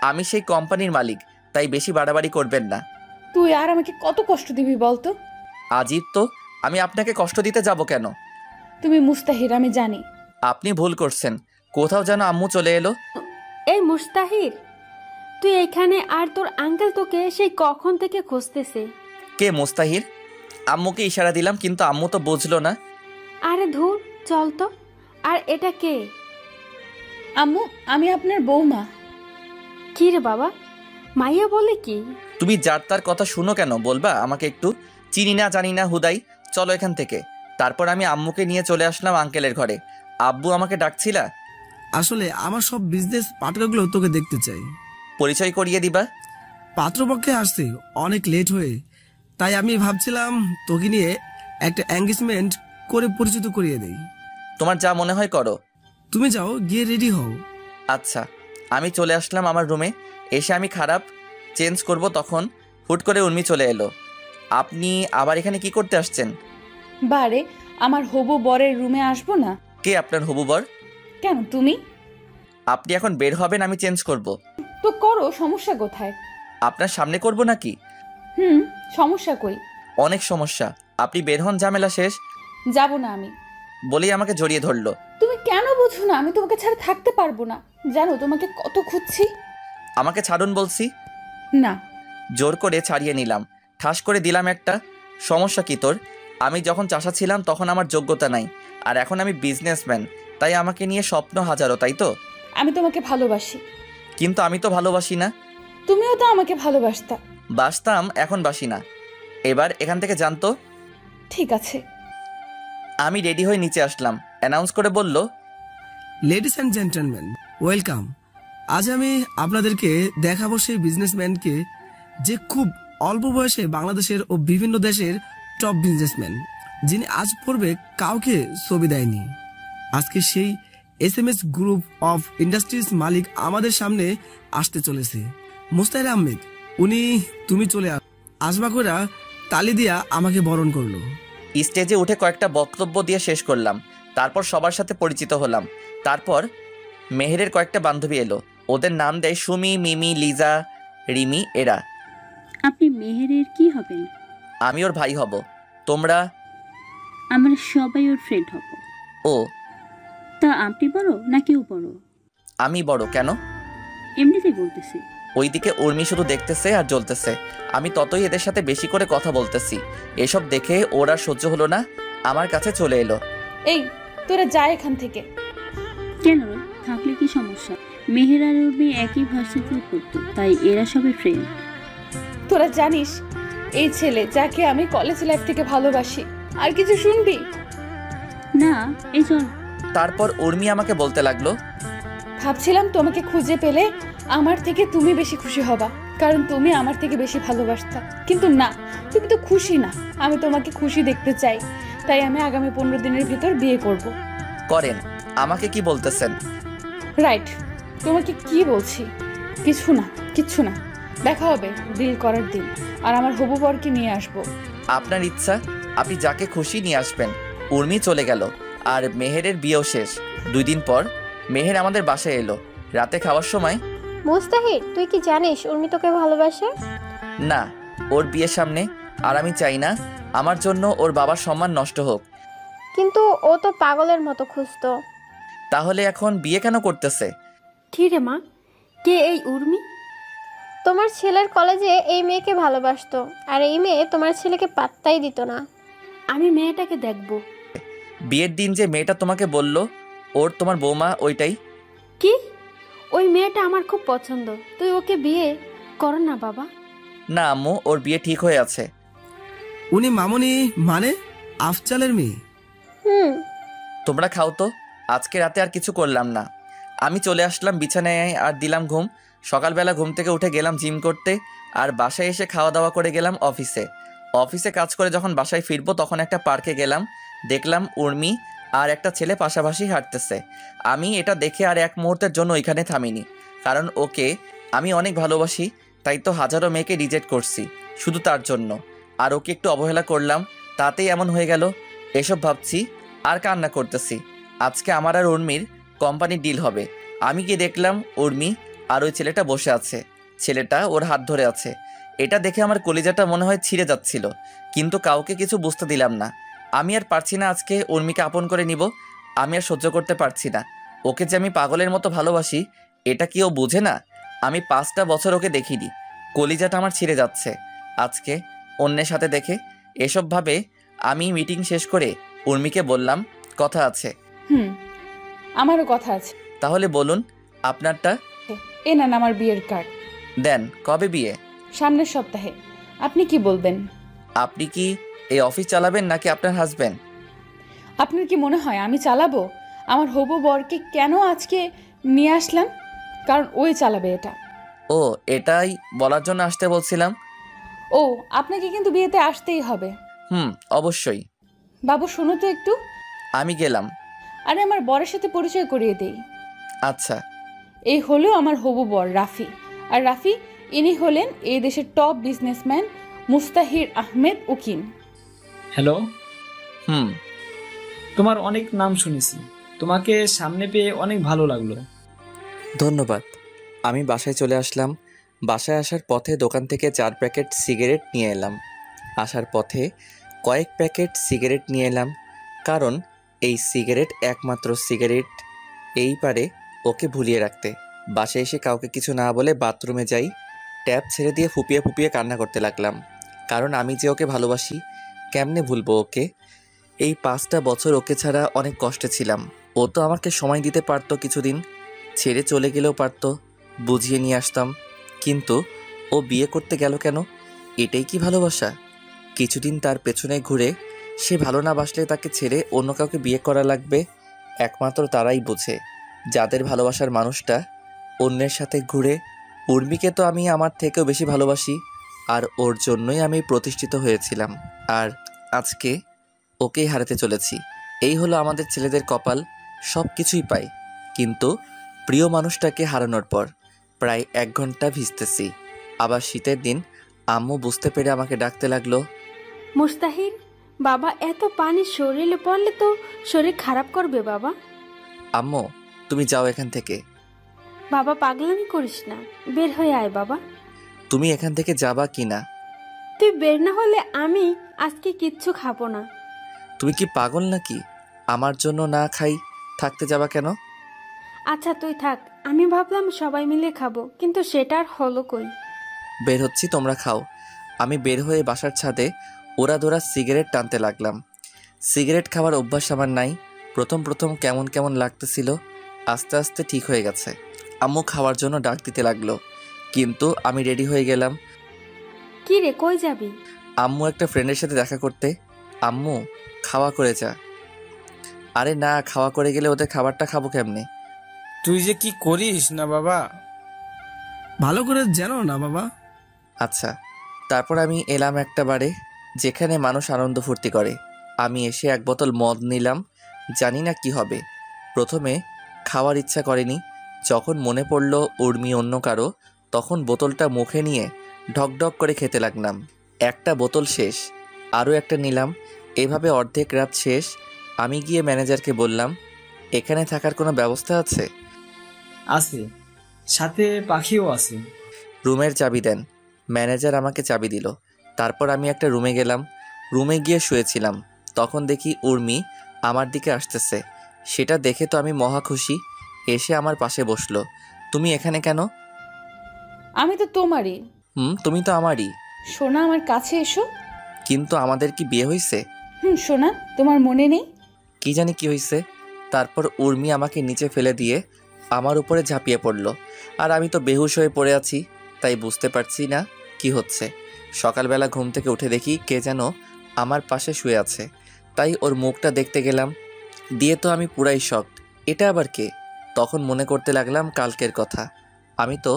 আমি সেই কোম্পানির মালিক, তাই বেশি বাড়াবাড়ি করবেন না। তুই আর আমাকে কত কষ্ট দিবি বলতো? আজীব তো, আমি আপনাকে কষ্ট দিতে যাব কেন? তুমি মুস্তাহির, আমি জানি। আপনি ভুল করছেন, কোথাও যেন আম্মু চলে এলো। এই মুস্তাহির, তুই এখানে, আর তোর আঙ্কেল তোকে সেই কখন থেকে খুঁজতেছে। কে মুস্তাহির? আম্মুকে ইশারা দিলাম, কিন্তু আম্মু তো বুঝলো না। আরে ধুর, চল তো। আর এটা কে? আম্মু, আমি আপনার বৌমা। কি রে বাবা, মাইয়া বলে কি? তুমি যার তার কথা শুনো কেন, বলবা আমাকে একটু? চিনি না জানি না হুদাই, চলো এখান থেকে। তারপর আমি আম্মুকে নিয়ে চলে আসলাম আঙ্কেলের ঘরে। আব্বু আমাকে ডাকছিলা? আসলে আমার সব বিজনেস পার্টনারগুলো তোকে দেখতে চাই। পরিচয় করিয়ে দিবা? পাত্রপক্ষে আসছে অনেক লেট হয়ে, তাই আমি ভাবছিলাম তোকে নিয়ে একটা এঙ্গেজমেন্ট করে পরিচিত করিয়ে দেই। তোমার যা মনে হয় করো। তুমি যাও, গিয়ে রেডি হও। আচ্ছা। আমি চলে আসলাম আমার রুমে। এসে আমি খারাপ চেঞ্জ করব, তখন হুট করে উর্মি চলে এলো। আপনি আবার এখানে কি করতে আসছেন? বারে, আমার হবু বরের রুমে আসবো না? কে আপনার হবু বর? কেন, তুমি? আপনি এখন বের হবেন, আমি চেঞ্জ করব। তো করো, সমস্যা কোথায়? আপনার সামনে করব নাকি? সমস্যা কই? অনেক সমস্যা। আপনি বের হন, ঝামেলা শেষ। যাব না আমি। বলেই আমাকে জড়িয়ে ধরলো। তুমি কেন বুঝো না, আমি তোমাকে ছাড়া থাকতে পারবো না। জানো তোমাকে কত খুঁজছি। আমাকে ছাড়ুন বলছি। না। জোর করে ছাড়িয়ে নিলাম, ঠাস করে দিলাম একটা। সমস্যা কি তোর? আমি যখন চাষা ছিলাম তখন আমার যোগ্যতা নাই, আর এখন আমি বিজনেসম্যান, তাই আমাকে নিয়ে স্বপ্ন হাজারো, তাই তো? আমি তোমাকে ভালোবাসি। কিন্তু আমি তো ভালোবাসি না। তুমিও তো আমাকে ভালোবাসতা। বাসতাম, এখন বাসি না। এবার এখান থেকে জানতো। ঠিক আছে। আমি রেডি হয়ে নিচে আসলাম, অ্যানাউন্স করে বলল, লেডিস অ্যান্ড জেন্টলম্যান, ওয়েলকাম। আজ আমি আপনাদেরকে দেখাবো সেই বিজনেসম্যানকে যে খুব অল্প বয়সে বাংলাদেশের ও বিভিন্ন দেশের টপ বিজনেসম্যান, যিনি আজ পূর্বে কাউকে ছবি দেয়নি। আজকে সেই এসএমএস গ্রুপ অফ ইন্ডাস্ট্রিজ মালিক আমাদের সামনে আসতে চলেছে, মুস্তাহির আহমেদ। তুমি চলে আসবা করে তালি দিয়া আমাকে বরণ করলো। স্টেজে উঠে কয়েকটা বক্তব্য দিয়ে শেষ করলাম, তারপর সবার সাথে পরিচিত হলাম। তারপর মেহেরের কয়েকটা বান্ধবী এলো, ওদের নাম দেয় সুমি, মিমি, লিজা, রিমি। এরা। আপনি মেহেরের কি হবেন? আমি ওর ভাই হব। তোমরা? আমরা সবাই ওর ফ্রেন্ড হব। ও, তা আপনি বড় না কেউ বড়? আমি বড়। কেন? এমনিতেই বলতেছি। ওইদিকে উর্মি শুধু দেখতেছে আর জ্বলতেছে। আমি ততই এদের সাথে বেশি করে কথা বলতেছি। এসব দেখে ওর আর সহ্য হলো না, আমার কাছে চলে এলো। এই তোরা যা এখান থেকে। কেন রে? থাকলে কি সমস্যা? মেহের আর উর্মি একই ভার্সিটিতে পড়তো, তাই এরা সবাই ফ্রেন্ড। তোরা জানিস এই ছেলে যাকে আমি কলেজ লাইফ থেকে ভালোবাসি। আর কিছু শুনবি না? এই চল। তারপর উর্মি আমাকে বলতে লাগলো, ভাবছিলাম তোমাকে খুঁজে পেলে আমার থেকে তুমি বেশি খুশি হবা, কারণ তুমি আমার থেকে বেশি ভালোবাসতা। কিন্তু না, তুমি তো খুশি না। আমি তোমাকে খুশি দেখতে চাই, তাই আমি আগামী 15 দিনের ভিতর বিয়ে করব। করেন। আমাকে কি বলতেছেন? রাইট, তোমাকে কি বলছি? কিছু না, কিচ্ছু না। দেখা হবে ডিল করার দিন, আর আমার হবু বরকে নিয়ে আসবো। আপনার ইচ্ছা, আপনি যাকে খুশি নিয়ে আসবেন। উর্মি চলে গেল আর মেহেরের বিয়েও শেষ। 2 দিন পর মেহের আমাদের বাসায় এলো। রাতে খাওয়ার সময়, মুস্তাহির, তুই কি জানিস উর্মি তোকে ভালোবাসে? না, ওর বিয়ের সামনে। আর আমি চাই না আমার জন্য ওর বাবার সম্মান নষ্ট হোক। কিন্তু ও তো পাগলের মতো খুঁজতো। তাহলে এখন বিয়ে কেন করতেছে? কি রে মা, কে এই উর্মি? তোমার ছেলের কলেজে এই মেয়েকে ভালোবাসতো, আর এই মেয়ে তোমার ছেলেকে পাত্তাই দিত না। আমি মেয়েটাকে দেখবো। বিয়ের দিন যে মেয়েটা তোমাকে বলল ওর তোমার বৌমা, ওইটাই? কি? ওই মেয়েটা আমার খুব পছন্দ, তুই ওকে বিয়ে কর না বাবা। না আম্মু, ওর বিয়ে ঠিক হয়ে আছে। উনি মামনি মানে আফজালের মেয়ে? তোমরা খাও তো, আজকে রাতে আর কিছু করলাম না। আমি চলে আসলাম বিছানায় আর দিলাম ঘুম। সকালবেলা ঘুম থেকে উঠে গেলাম জিম করতে, আর বাসায় এসে খাওয়া দাওয়া করে গেলাম অফিসে কাজ করে যখন বাসায় ফিরবো তখন একটা পার্কে গেলাম। দেখলাম উর্মি আর একটা ছেলে পাশাপাশি হাঁটতেছে। আমি এটা দেখে আর এক মুহূর্তের জন্য ওইখানে থামিনি, কারণ ওকে আমি অনেক ভালোবাসি। তাই তো হাজারো মেয়েকে রিজেক্ট করছি শুধু তার জন্য, আর ওকে একটু অবহেলা করলাম, তাতেই এমন হয়ে গেল। এসব ভাবছি আর কান্না করতেছি। আজকে আমার আর উর্মির কোম্পানি ডিল হবে। আমি গিয়ে দেখলাম উর্মি আর ওই ছেলেটা বসে আছে, ছেলেটা ওর হাত ধরে আছে। এটা দেখে আমার কলিজাটা মনে হয় ছিঁড়ে যাচ্ছিল, কিন্তু কাউকে কিছু বুঝতে দিলাম না। আমি আর পারছি না আজকে উর্মিকে আপন করে নিব। আমি আর সহ্য করতে পারছি না। ওকে যে আমি পাগলের মতো ভালোবাসি, এটা কি ও বুঝে না? আমি 5টা বছর ওকে দেখিনি, কলিজাটা আমার ছিঁড়ে যাচ্ছে আজকে অন্যের সাথে দেখে। এসব ভাবে আমি মিটিং শেষ করে উর্মিকে বললাম, কথা আছে। আমারও কথা আছে। তাহলে বলুন আপনারটা। এ নেন আমার বিয়ের কার্ড। দেন। কবে বিয়ে? সামনের সপ্তাহে। আপনি কি বলবেন? আপনি কি এই অফিস চালাবেন নাকি আপনার হাজবেন্ড? আপনার কি মনে হয় আমি চালাবো? আমার হবু বরকে কেন আজকে নিয়ে আসলাম? কারণ ওই চালাবে এটা। ও, এটাই বলার জন্য আসতে বলছিলাম। ও, আপনাকে কিন্তু বিয়েতে আসতেই হবে। অবশ্যই। বাবু শোনো তো একটু। আমি গেলাম। আরে আমার বরের সাথে পরিচয় করিয়ে দেই। আচ্ছা। এই হলো আমার হবু বর রাফি। আর রাফি, ইনি হলেন এই দেশের টপ বিজনেসম্যান মুস্তাহির আহমেদ উকিল। হ্যালো। তোমার অনেক নাম শুনেছি, তোমাকে সামনে পেয়ে অনেক ভালো লাগলো। ধন্যবাদ। আমি বাসায় চলে আসলাম। বাসায় আসার পথে দোকান থেকে 4 প্যাকেট সিগারেট নিয়ে এলাম। আসার পথে কয়েক প্যাকেট সিগারেট নিয়ে এলাম, কারণ এই সিগারেট একমাত্র সিগারেট এই পারে ওকে ভুলিয়ে রাখতে। বাসায় এসে কাউকে কিছু না বলে বাথরুমে যাই, ট্যাপ ছেড়ে দিয়ে ফুপিয়ে ফুপিয়ে কান্না করতে লাগলাম, কারণ আমি যে ওকে ভালোবাসি, কেমনে ভুলবো ওকে। এই 5টা বছর ওকে ছাড়া অনেক কষ্টে ছিলাম। ও তো আমাকে সময় দিতে পারতো, কিছুদিন ছেড়ে চলে গেলেও পারতো, বুঝিয়ে নিয়ে আসতাম। কিন্তু ও বিয়ে করতে গেল কেন? এটাই কি ভালোবাসা? কিছুদিন তার পেছনে ঘুরে সে ভালো না বাসলে তাকে ছেড়ে অন্য কাউকে বিয়ে করা লাগবে। একমাত্র তারাই বোঝে যাদের ভালোবাসার মানুষটা অন্যের সাথে ঘুরে। উর্মিকে তো আমি আমার থেকেও বেশি ভালোবাসি, আর ওর জন্যই আমি প্রতিষ্ঠিত হয়েছিলাম, আর আজকে ওকেই হারাতে চলেছি। এই হলো আমাদের ছেলেদের কপাল, সব কিছুই পাই, কিন্তু প্রিয় মানুষটাকে হারানোর পর প্রায় 1 ঘন্টা ভিজতেছি। আবার শীতের দিন আম্মু বুঝতে পেরে আমাকে ডাকতে লাগলো, মুস্তাহির বাবা, এত পানি শরীরে পড়লে তো শরীর খারাপ করবে বাবা। আম্মু তুমি যাও এখান থেকে। বাবা পাগলামি করিস না, বের হয়ে আয় বাবা। তুমি এখান থেকে যাবা কি না? তুই বের না হলে আমি আজকে কিচ্ছু খাবো না। তুমি কি পাগল নাকি? আমার জন্য না খাই থাকতে যাবা কেন? আচ্ছা তুই থাক, আমি ভাবলাম সবাই মিলে খাবো, কিন্তু সেটা আর হলো কই। বের হচ্ছি, তোমরা খাও। আমি বের হয়ে বাসার ছাদে ওরা সিগারেট টানতে লাগলাম। সিগারেট খাওয়ার অভ্যাস আমার নাই। প্রথম প্রথম কেমন কেমন লাগতেছিল, আস্তে আস্তে ঠিক হয়ে গেছে। আম্মু খাওয়ার জন্য ডাক দিতে লাগলো, কিন্তু আমি রেডি হয়ে গেলাম। কি রে, কই যাবি? আম্মু একটা ফ্রেন্ডের সাথে দেখা করতে। আম্মু খাওয়া করে যা। আরে না, খাওয়া করে গেলে ওদের খাবারটা খাবো কেমনে? তুই যে কি করিস না বাবা। ভালো করে জানো না বাবা। আচ্ছা। তারপর আমি এলাম একটা বারে যেখানে মানুষ আনন্দ ফুর্তি করে। আমি এসে এক বোতল মদ নিলাম, জানি না কি হবে। প্রথমে খাওয়ার ইচ্ছা করেনি, যখন মনে পড়ল উর্মি অন্য কারো, তখন বোতলটা মুখে নিয়ে ঢকঢক করে খেতে লাগলাম। একটা বোতল শেষ, আরও একটা নিলাম। এভাবে অর্ধেক রাত শেষ। আমি গিয়ে ম্যানেজারকে বললাম, এখানে থাকার কোনো ব্যবস্থা আছে? আছে, সাথে পাখিও আছে। রুমের চাবি দেন। ম্যানেজার আমাকে চাবি দিল। তারপর আমি একটা রুমে গেলাম। রুমে গিয়ে শুয়েছিলাম, তখন দেখি উর্মি আমার দিকে আসতেছে। সেটা দেখে তো আমি মহা খুশি। এসে আমার পাশে বসলো। তুমি এখানে কেন? আমি তো তোমারই। তুমি তো আমারই। সোনা, আমার কাছে এসো। কিন্তু আমাদের কি বিয়ে হয়েছে? সোনা, তোমার মনে নেই? কি জানি কি হয়েছে। তারপর উর্মি আমাকে নিচে ফেলে দিয়ে আমার উপরে ঝাঁপিয়ে পড়ল। আর আমি তো বেহুশ হয়ে পড়ে আছি, তাই বুঝতে পারছি না কি হচ্ছে। সকালবেলা ঘুম থেকে উঠে দেখি কে যেন আমার পাশে শুয়ে আছে। তাই ওর মুখটা দেখতে গেলাম, দিয়ে তো আমি পুরাই শকড। এটা আবার কে? তখন মনে করতে লাগলাম কালকের কথা। আমি তো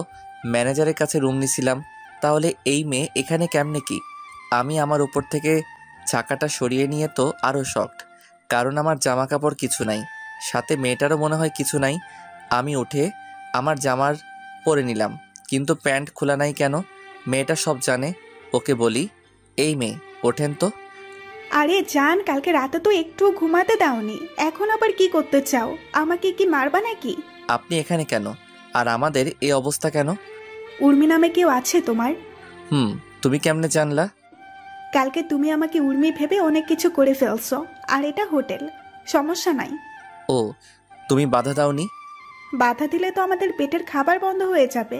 ম্যানেজারের কাছে রুম নিছিলাম, তাহলে এই মেয়ে এখানে কেমনে কি? আমি আমার উপর থেকে চাকাটা সরিয়ে নিয়ে তো আরও শকড, কারণ আমার জামা কাপড় কিছু নাই, সাথে মেয়েটারও মনে হয় কিছু নাই। আমি উঠে আমার জামার পরে নিলাম, কিন্তু প্যান্ট খোলা নাই কেন? মেয়েটা সব জানে। ওকে বলি, এই মেয়ে ওঠেন তো। আরে জান, কালকে রাতে তো একটু ঘুমাতে দাওনি, এখন আবার কি করতে চাও? আমাকে কি মারবা নাকি? আপনি এখানে কেন? আর আমাদের এই অবস্থা কেন? উর্মি নামে কেউ আছে তোমার? তুমি কেমনে জানলা? কালকে তুমি আমাকে উর্মি ভেবে অনেক কিছু করে ফেলছো, আর এটা হোটেল, সমস্যা নাই। ও, তুমি বাধা দাওনি? বাধা দিলে তো আমাদের পেটের খাবার বন্ধ হয়ে যাবে।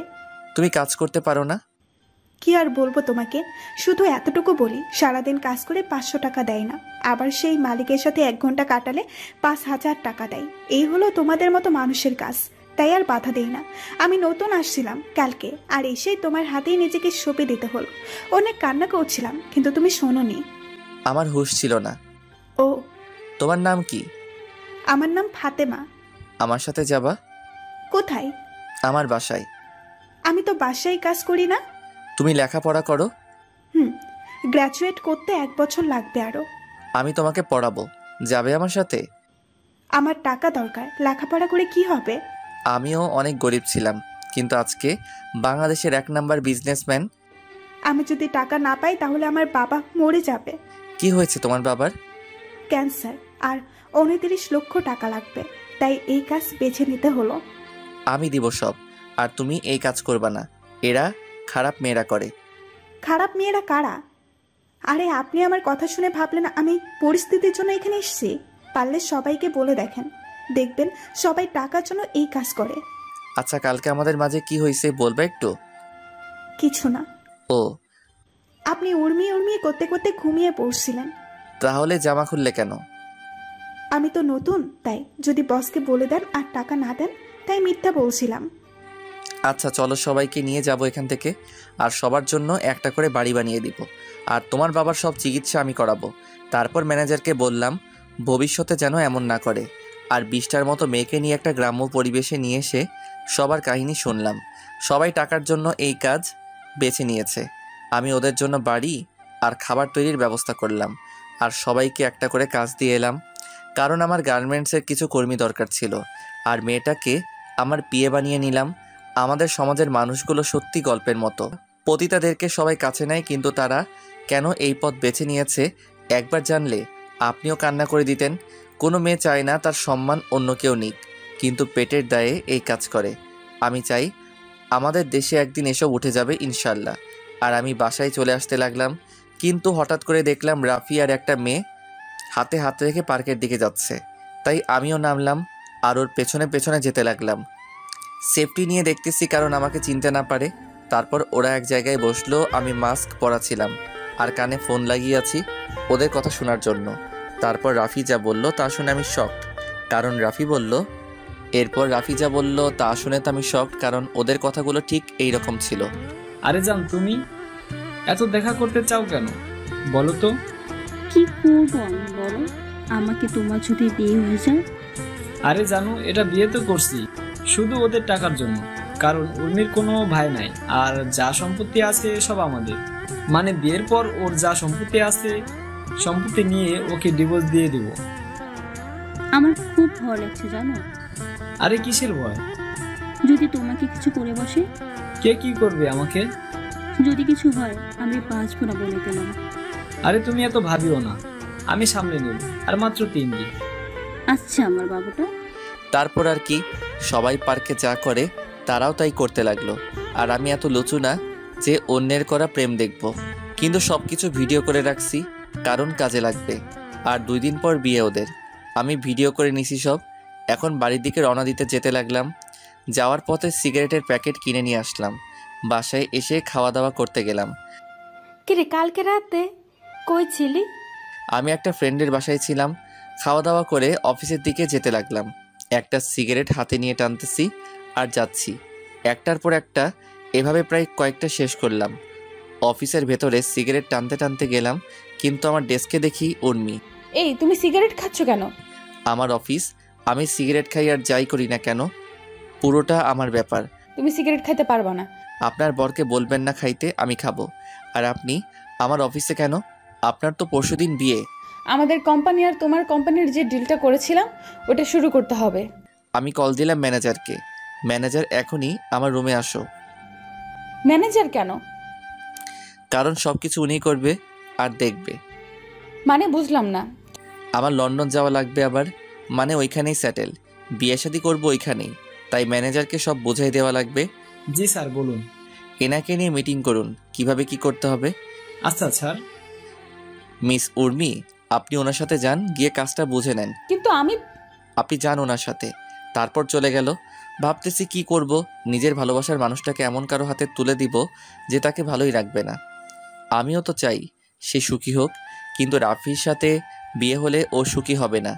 তুমি কাজ করতে পারো না? কি আর বলবো তোমাকে, শুধু এতটুকু বলি, সারাদিন কাজ করে 500 টাকা দেয় না, আবার সেই মালিকের সাথে 1 ঘন্টা কাটালে 5000 টাকা দেয়। এই হলো তোমাদের মতো মানুষের কাজ, তাই আর বাধা দেই না। আমি নতুন আসছিলাম কালকে, আর এসেই তোমার হাতেই নিজেকে সঁপে দিতে হলো। অনেক কান্না করছিলাম, কিন্তু তুমি শোনোনি। আমার হুঁশ ছিল না। ও, তোমার নাম কি? আমার নাম ফাতেমা। আমার সাথে যাবা? কোথায়? আমার বাসায়। আমি তো বাসায় কাজ করি না। তুমি লেখাপড়া করো? গ্র্যাজুয়েট করতে 1 বছর লাগবে আরো। আমি তোমাকে পড়াবো, যাবে আমার সাথে? আমার টাকা দরকার, লেখাপড়া করে কি হবে? আমিও অনেক গরিব ছিলাম, কিন্তু আজকে বাংলাদেশের 1 নাম্বার বিজনেসম্যান। আমি যদি টাকা না পাই তাহলে আমার বাবা মরে যাবে। কি হয়েছে তোমার বাবার? ক্যান্সার, আর 29 লক্ষ টাকা লাগবে, তাই এই কাজ বেছে নিতে হলো। আমি দিব সব, আর তুমি এই কাজ করবা না। এরা খারাপ মেয়েরা করে। খারাপ মেয়েরা কারা? আরে আপনি আমার কথা শুনে ভাবলেন আমি পরিস্থিতির জন্য এখানে এসেছি? পারলে সবাইকে বলে দেখেন, দেখবেন সবাই টাকার জন্য এই কাজ করে। আচ্ছা, কালকে আমাদের মাঝে কি হয়েছে বলবে একটু? কিছু না। ও, আপনি উর্মি উর্মি করতে করতে ঘুমিয়ে পড়ছিলেন। তাহলে জামা খুললে কেন? আমি তো নতুন, তাই যদি বসকে বলে দেন আর টাকা না দেন, তাই মিথ্যা বলছিলাম। আচ্ছা চলো, সবাইকে নিয়ে যাব এখান থেকে, আর সবার জন্য একটা করে বাড়ি বানিয়ে দিব, আর তোমার বাবার সব চিকিৎসা আমি করাবো। তারপর ম্যানেজারকে বললাম ভবিষ্যতে যেন এমন না করে। আর 20টার মতো মেয়েকে নিয়ে একটা গ্রাম্য পরিবেশে নিয়ে এসে সবার কাহিনী শুনলাম। সবাই টাকার জন্য এই কাজ বেছে নিয়েছে। আমি ওদের জন্য বাড়ি আর খাবার তৈরির ব্যবস্থা করলাম, আর সবাইকে একটা করে কাজ দিয়ে এলাম, কারণ আমার গার্মেন্টসের কিছু কর্মী দরকার ছিল। আর মেয়েটাকে আমার পিয়ে বানিয়ে নিলাম। আমাদের সমাজের মানুষগুলো সত্যি গল্পের মতো। পতিতাদেরকে সবাই কাছে নেয়, কিন্তু তারা কেন এই পথ বেছে নিয়েছে একবার জানলে আপনিও কান্না করে দিতেন। কোনো মেয়ে চায় না তার সম্মান অন্য কেউ নিক, কিন্তু পেটের দায়ে এই কাজ করে। আমি চাই আমাদের দেশে একদিন এসব উঠে যাবে ইনশাল্লাহ। আর আমি বাসায় চলে আসতে লাগলাম, কিন্তু হঠাৎ করে দেখলাম রাফি আর একটা মেয়ে হাতে হাত রেখে পার্কের দিকে যাচ্ছে। তাই আমিও নামলাম আর ওর পেছনে পেছনে যেতে লাগলাম। সেফটি নিয়ে দেখতেছি কারণ আমাকে চিনতে না পারে। তারপর ওরা এক জায়গায় বসলো, আমি মাস্ক পরা ছিলাম আর কানে ফোন লাগিয়ে আছি ওদের কথা শোনার জন্য। তারপর রাফি যা বলল তা শুনে আমি শকড, কারণ রাফি বলল এরপর রাফি যা বলল তা শুনে তো আমি শকড, কারণ ওদের কথাগুলো ঠিক এই রকম ছিল। আরে জান, তুমি এত দেখা করতে চাও কেন বলো তো? কি করবো আমি বলো? আমাকে তোমার যদি বিয়ে হয়ে যায়? আরে জানো, এটা বিয়ে তো করছি শুধু ওদের টাকার জন্য, কারণ উর্মির কোনো ভাই নাই আর যা সম্পত্তি আছে সব আমাদের। মানে বিয়ের পর ওর যা সম্পত্তি আছে সম্পত্তি নিয়ে ওকে ডিভোর্স দিয়ে দিব। আমার খুব ভয় লাগছে জানো। আরে কিসের ভয়? যদি তোমাকে কিছু করে বসে? কে কি করবে আমাকে? যদি কিছু হয় আমি বাঁচবো না বলে দিলাম। আরে তুমি এত ভাবিও না, আমি সামলে নেব, আর মাত্র 3 দিন। আচ্ছা আমার বাবুটা। তারপর আর কি, সবাই পার্কে যা করে তারাও তাই করতে লাগলো। আর আমি এত লুচু না যে অন্যের করা প্রেম দেখব, কিন্তু সব কিছু ভিডিও করে রাখছি কারণ কাজে লাগবে। আর 2 দিন পর বিয়ে ওদের। আমি ভিডিও করে নিছি সব। এখন বাড়ির দিকে রওনা দিতে যেতে লাগলাম। যাওয়ার পথে সিগারেটের প্যাকেট কিনে নিয়ে আসলাম। বাসায় এসে খাওয়া দাওয়া করতে গেলাম। কিরে কালকে রাতে কই ছিলি? আমি একটা ফ্রেন্ডের বাসায় ছিলাম। খাওয়া দাওয়া করে অফিসের দিকে যেতে লাগলাম। একটা সিগারেট হাতে নিয়ে টানতেছি আর যাচ্ছি, একটার পর একটা এভাবে প্রায় কয়েকটা শেষ করলাম। অফিসের ভেতরে সিগারেট টানতে টানতে গেলাম, কিন্তু আমার ডেস্কে দেখি উর্মি। এই তুমি সিগারেট খাচ্ছ কেন? আমার অফিস, আমি সিগারেট খাই আর যাই করি না কেন পুরোটা আমার ব্যাপার। তুমি সিগারেট খাইতে পারবা না। আপনার বরকে বলবেন না খাইতে, আমি খাবো। আর আপনি আমার অফিসে কেন? আপনার তো পরশুদিন বিয়ে। আমাদের কোম্পানি আর তোমার কোম্পানির যে ডিলটা করেছিলাম ওটা শুরু করতে হবে। আমি কল দিলাম ম্যানেজারকে। ম্যানেজার এখনই আমার রুমে আসো। ম্যানেজার কেন? কারণ সব কিছু উনিই করবে আর দেখবে। মানে বুঝলাম না। আমার লন্ডন যাওয়া লাগবে আবার, মানে ওইখানেই সেটেল, বিয়ে শাদী করবো ওইখানেই। তাই ম্যানেজারকে সব বুঝাই দেওয়া লাগবে। জি স্যার বলুন। এনাকে নিয়ে মিটিং করুন কিভাবে কি করতে হবে। আচ্ছা স্যার। মিস উর্মি, আপনি ওনার সাথে যান, গিয়ে কাজটা বুঝে নেন। কিন্তু আপনি যান ওনার সাথে। তারপর চলে গেল। ভাবতেছি কি করব, নিজের ভালোবাসার মানুষটাকে এমন কারো হাতে তুলে দিব যে তাকে ভালোই রাখবে না। আমিও তো চাই সে সুখী হোক, কিন্তু রাফির সাথে বিয়ে হলে ও সুখী হবে না,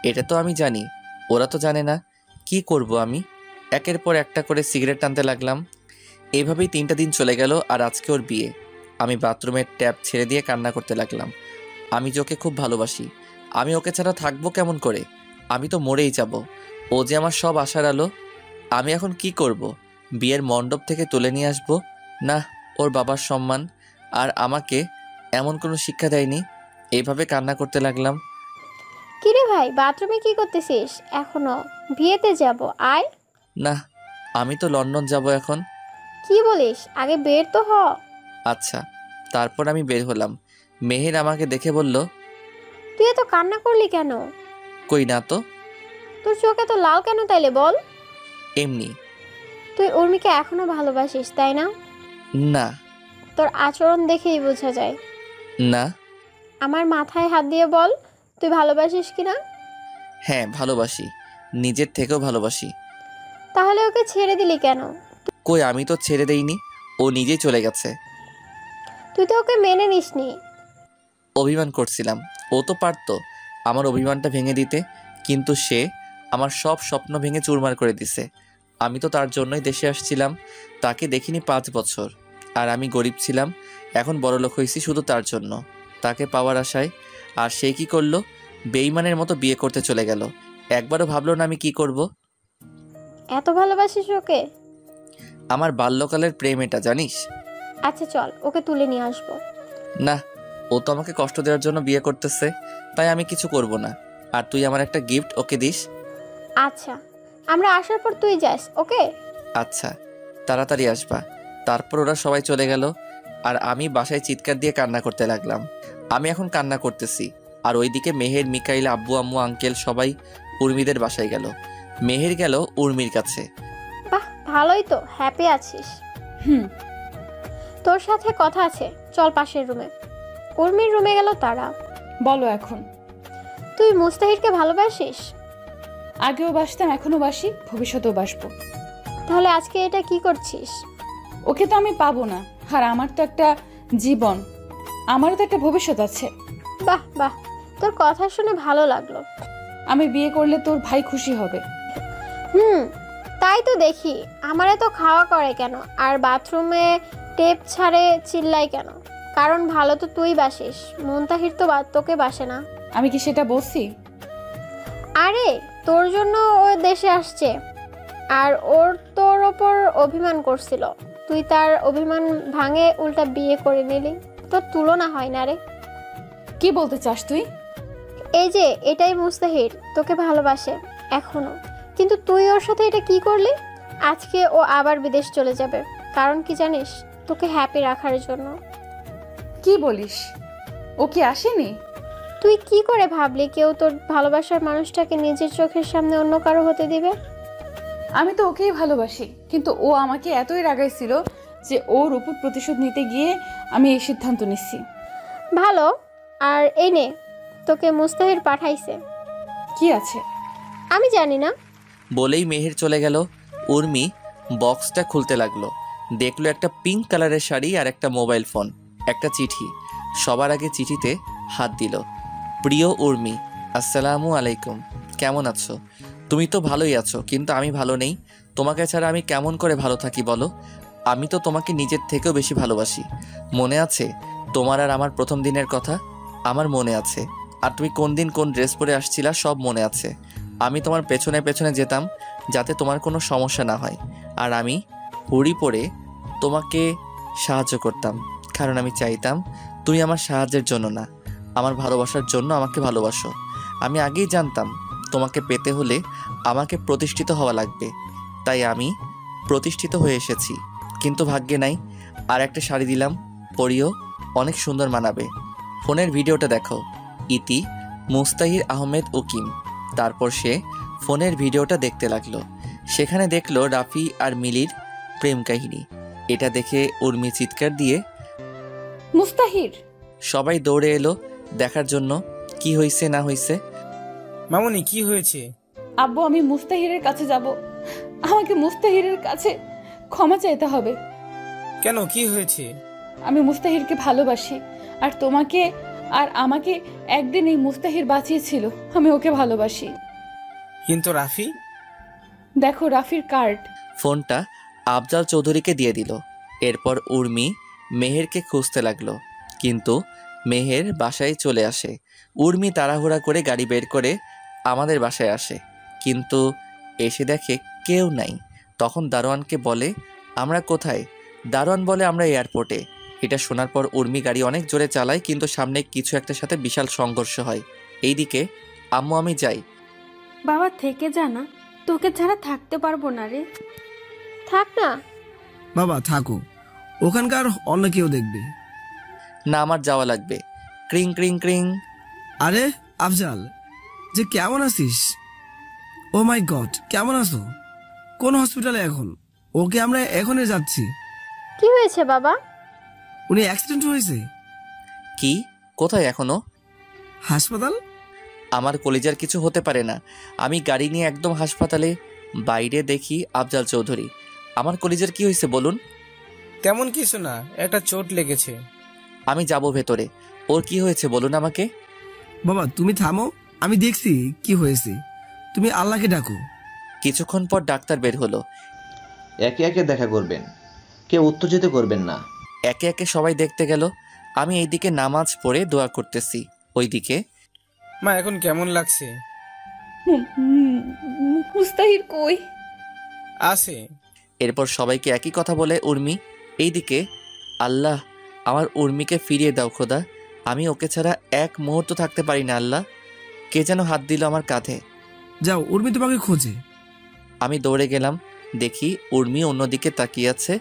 এটা তো আমি জানি। ওরা তো জানে না। কি করব আমি? একের পর একটা করে সিগারেট টানতে লাগলাম। এইভাবেই 3টা দিন চলে গেল। আর আজকে ওর বিয়ে। আমি বাথরুমের ট্যাপ ছেড়ে দিয়ে কান্না করতে লাগলাম। আমি যে ওকে খুব ভালোবাসি, আমি ওকে ছাড়া থাকবো কেমন করে? আমি তো মরেই যাব। ও যে আমার সব আশার আলো। আমি এখন কি করব? বিয়ের মণ্ডপ থেকে তুলে নিয়ে আসবো? না, ওর বাবার সম্মান আর আমাকে এমন কোনো শিক্ষা দেয়নি। এইভাবে কান্না করতে লাগলাম। কিরে ভাই, বাথরুমে কি করতেছিস এখনো? বিয়েতে যাব, আয়। না, আমি তো লন্ডন যাব এখন। কি বলিস? আগে বের তো হ। আচ্ছা। তারপর আমি বের হলাম। মেহের আমাকে দেখে বলল, তুই এত কান্না করলি কেন? কই না তো। তোর চোখে তো লাল কেন তাইলে বল? এমনি। তুই উর্মিকে এখনো ভালোবাসিস তাই না? না। তোর আচরণ দেখেই বোঝা যায়। না। আমার মাথায় হাত দিয়ে বল, তুই ভালোবাসিস কিনা? হ্যাঁ ভালোবাসি, নিজের থেকেও ভালোবাসি। তাহলে ওকে ছেড়ে দিলি কেন? কই, আমি তো ছেড়ে দেইনি, ও নিজেই চলে গেছে। তুই তো ওকে মেনে নিসনি। অভিমান করছিলাম। ও তো পারতো আমার অভিমানটা ভেঙে দিতে, কিন্তু সে আমার সব স্বপ্ন ভেঙে চুরমার করে দিছে। আমি তো তার জন্যই দেশে আসছিলাম। তাকে দেখিনি 5 বছর। আর আমি গরিব ছিলাম, এখন বড়লোক হয়েছি শুধু তার জন্য, তাকে পাওয়ার আশায়। আর সে কি করলো? বেঈমানের মতো বিয়ে করতে চলে গেল। একবারও ভাবলো না আমি কি করব। এত ভালোবাসিস ওকে? আমার বাল্যকালের প্রেম এটা, জানিস। আচ্ছা চল, ওকে তুলে নিয়ে আসবো। না, ও তো আমাকে কষ্ট দেওয়ার জন্য বিয়ে করতেছে, তাই আমি কিছু করব না। আর তুই আমার একটা গিফট ওকে দিস। আচ্ছা, আমরা আসার পর তুই যাস, ওকে? আচ্ছা, তাড়াতাড়ি আসবা। তারপর ওরা সবাই চলে গেল। আর আমি বাসায় চিৎকার দিয়ে কান্না করতে লাগলাম। আমি এখন কান্না করতেছি। আর ওইদিকে মেহের, মিকাইল, আব্বু আম্মু, আঙ্কেল সবাই উর্মিদের বাসায় গেল। মেহের গেল উর্মির কাছে। বাহ, ভালোই তো, হ্যাপি আছিস। তোর সাথে কথা আছে, চল পাশের রুমে। উর্মির রুমে গেল তারা। বলো এখন। তুই মুস্তাহিরকে ভালোবাসিস? আগেও বাসতাম, এখনো বাসি, ভবিষ্যতেও বাসবো। তাহলে আজকে এটা কি করছিস? ওকে তো আমি পাবো না, আর আমার তো একটা জীবন, আমারও তো একটা ভবিষ্যৎ আছে। বাহ বাহ, তোর কথা শুনে ভালো লাগলো। আমি বিয়ে করলে তোর ভাই খুশি হবে। তাই তো দেখি। আমার এত খাওয়া করে কেন, আর বাথরুমে টেপ ছাড়ে চিল্লাই কেন? কারণ ভালো তো তুই বাসিস, মুস্তাহির তো তোকে বাসে না। আমি কি সেটা বলছি? আরে তোর জন্য ও দেশে আসছে, আর ওর তোর ওপর অভিমান করছিল, তুই তার অভিমান ভাঙে উল্টা বিয়ে করে নিলি। তোর তুলনা হয় না রে। কি বলতে চাস তুই? এই যে এটাই মুস্তাহির, তোকে ভালোবাসে এখনো, কিন্তু তুই ওর সাথে এটা কি করলি? আজকে ও আবার বিদেশ চলে যাবে, কারণ কি জানিস? তোকে হ্যাপি রাখার জন্য। কি বলিস? ও কি আসেনি? তুই কি করে ভাবলি কেউ তোর ভালোবাসার মানুষটাকে নিজের চোখের সামনে অন্য কারো হতে দিবে? আমি তো ওকেই ভালোবাসি, কিন্তু ও আমাকে এতই রাগাইছিল যে ওর উপর প্রতিশোধ নিতে গিয়ে আমি এই সিদ্ধান্ত নিচ্ছি। ভালো, আর এই নে, তোকে মুস্তাহির পাঠাইছে। কি আছে? আমি জানি না। বলেই মেহের চলে গেল। উর্মি বক্সটা খুলতে লাগলো, দেখলো একটা পিঙ্ক কালারের শাড়ি আর একটা মোবাইল ফোন, একটা চিঠি। সবার আগে চিঠিতে হাত দিল। প্রিয় উর্মি, আসসালামু আলাইকুম, কেমন আছো? তুমি তো ভালোই আছো, কিন্তু আমি ভালো নেই। তোমাকে ছাড়া আমি কেমন করে ভালো থাকি বলো? আমি তো তোমাকে নিজের থেকেও বেশি ভালোবাসি। মনে আছে তোমার আর আমার প্রথম দিনের কথা? আমার মনে আছে। আর তুমি কোন দিন কোন ড্রেস পরে আসছিলা সব মনে আছে। আমি তোমার পেছনে পেছনে যেতাম যাতে তোমার কোনো সমস্যা না হয়, আর আমি হুড়ি পরে তোমাকে সাহায্য করতাম, কারণ আমি চাইতাম তুমি আমার সাহায্যের জন্য না, আমার ভালোবাসার জন্য আমাকে ভালোবাসো। আমি আগেই জানতাম তোমাকে পেতে হলে আমাকে প্রতিষ্ঠিত হওয়া লাগবে, তাই আমি প্রতিষ্ঠিত হয়ে এসেছি। কিন্তু ভাগ্যে নাই। আর একটা শাড়ি দিলাম, পরিও, অনেক সুন্দর মানাবে। ফোনের ভিডিওটা দেখো, ইতি মুস্তাহির আহমেদ উকিম। তারপর সে ফোনের ভিডিওটা দেখতে লাগলো। সেখানে দেখলো রাফি আর মিলির প্রেম কাহিনী। এটা দেখে উর্মি চিৎকার দিয়ে মুস্তাহির! সবাই দৌড়ে এলো দেখার জন্য কি হয়েছে না হয়েছে। মামুনি, কি হয়েছে? আব্বু, আমি মুস্তাহিরের কাছে যাব, আমাকে মুস্তাহিরের কাছে ক্ষমা চাইতে হবে। কেন, কি হয়েছে? আমি মুস্তাহিরকে ভালোবাসি, আর তোমাকে আর আমাকে একদিন এই মুস্তাহির বাঁচিয়েছিল। আমি ওকে ভালোবাসি। কিন্তু রাফি? দেখো রাফির কার্ড। ফোনটা আফজাল চৌধুরীকে দিয়ে দিল। এরপর উর্মি মেহেরকে খুঁজতে লাগলো, কিন্তু মেহের বাসায় চলে আসে। উর্মি তাড়াহুড়া করে গাড়ি বের করে আমাদের বাসায় আসে, কিন্তু এসে দেখে কেউ নাই। তখন দারোয়ানকে বলে আমরা কোথায়? দারোয়ান বলে আমরা এয়ারপোর্টে। এটা শোনার পর উর্মি গাড়ি অনেক জোরে চালায়, কিন্তু সামনে কিছু একটার সাথে বিশাল সংঘর্ষ হয়। এইদিকে আম্মু, আমি যাই। বাবা থেকে যা না, তোকে ছাড়া থাকতে পারবো না রে। থাক না বাবা, থাকো, ওখানকার অন্য কেউ দেখবে। না, আমার যাওয়া লাগবে। ক্রিং ক্রিং ক্রিং। আরে আফজাল, যে কেমন আছিস? ও মাই গড, কেমন আছো? কোন হসপিটালে এখন? ওকে আমরা এখনই যাচ্ছি। কি হয়েছে বাবা? উনি অ্যাক্সিডেন্ট হয়েছে। কি? কোথায় এখনো? হাসপাতাল। আমার কলিজার কিছু হতে পারে না। আমি গাড়ি নিয়ে একদম হাসপাতালে। বাইরে দেখি আফজাল চৌধুরী। আমার কলিজার কি হয়েছে বলুন? তেমন কিছু না, একটা চোট লেগেছে। আমি যাব ভেতরে। ওর কি হয়েছে বলুন আমাকে। বাবা তুমি থামো, আমি দেখছি কি হয়েছে। তুমি আল্লাহকে ডাকো। কিছুক্ষণ পর ডাক্তার বের হলো। একে একে দেখা করবেন, কেউ উত্তেজিত করবেন না। একে একে সবাই দেখতে গেল। আমি এইদিকে নামাজ পড়ে দোয়া করতেছি, ওইদিকে মা এখন কেমন লাগছে? মুস্তাহির কই? আছে। এরপর সবাইকে একই কথা বলে উর্মি। এইদিকে আল্লাহ, আমার উর্মিকে ফিরিয়ে দাও খোদা। আমি ওকে ছাড়া এক মুহূর্ত থাকতে পারি না আল্লাহ। কে যেন হাত দিল আমার কাঁধে। যাও, উর্মি তোমাকে খোঁজে। আমি দৌড়ে গেলাম, দেখি উর্মি অন্যদিকে তাকিয়ে আছে।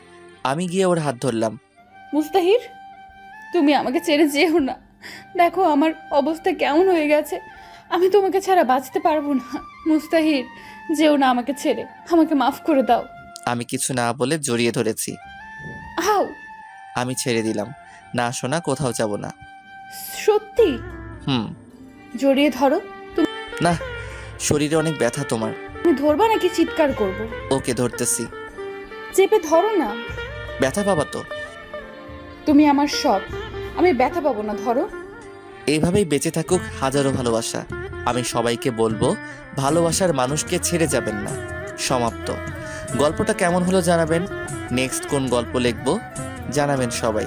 আমি গিয়ে ওর হাত ধরলাম। মুস্তাহির, তুমি আমাকে ছেড়ে যেও না। দেখো আমার অবস্থা কেমন হয়ে গেছে। আমি তোমাকে ছাড়া বাঁচতে পারবো না। মুস্তাহির, যেও না আমাকে ছেড়ে, আমাকে মাফ করে দাও। আমি কিছু না বলে জড়িয়ে ধরেছি। আও! আমি ছেড়ে দিলাম। না সোনা, কোথাও যাব না। সত্যি? জড়িয়ে ধরো। না, শরীরে অনেক ব্যথা তোমার। তুমি ধরবা নাকি চিৎকার করব? ওকে, ধরতেছি। চেপে ধরো না। ব্যথা পাবা তো? তুমি আমার সব, আমি ব্যথা পাবো না, ধরো। এইভাবেই বেঁচে থাকুক হাজারো ভালোবাসা। আমি সবাইকে বলবো, ভালোবাসার মানুষকে ছেড়ে যাবেন না। সমাপ্ত। গল্পটা কেমন হলো জানাবেন। নেক্সট কোন গল্প লিখবো জানাবেন সবাই।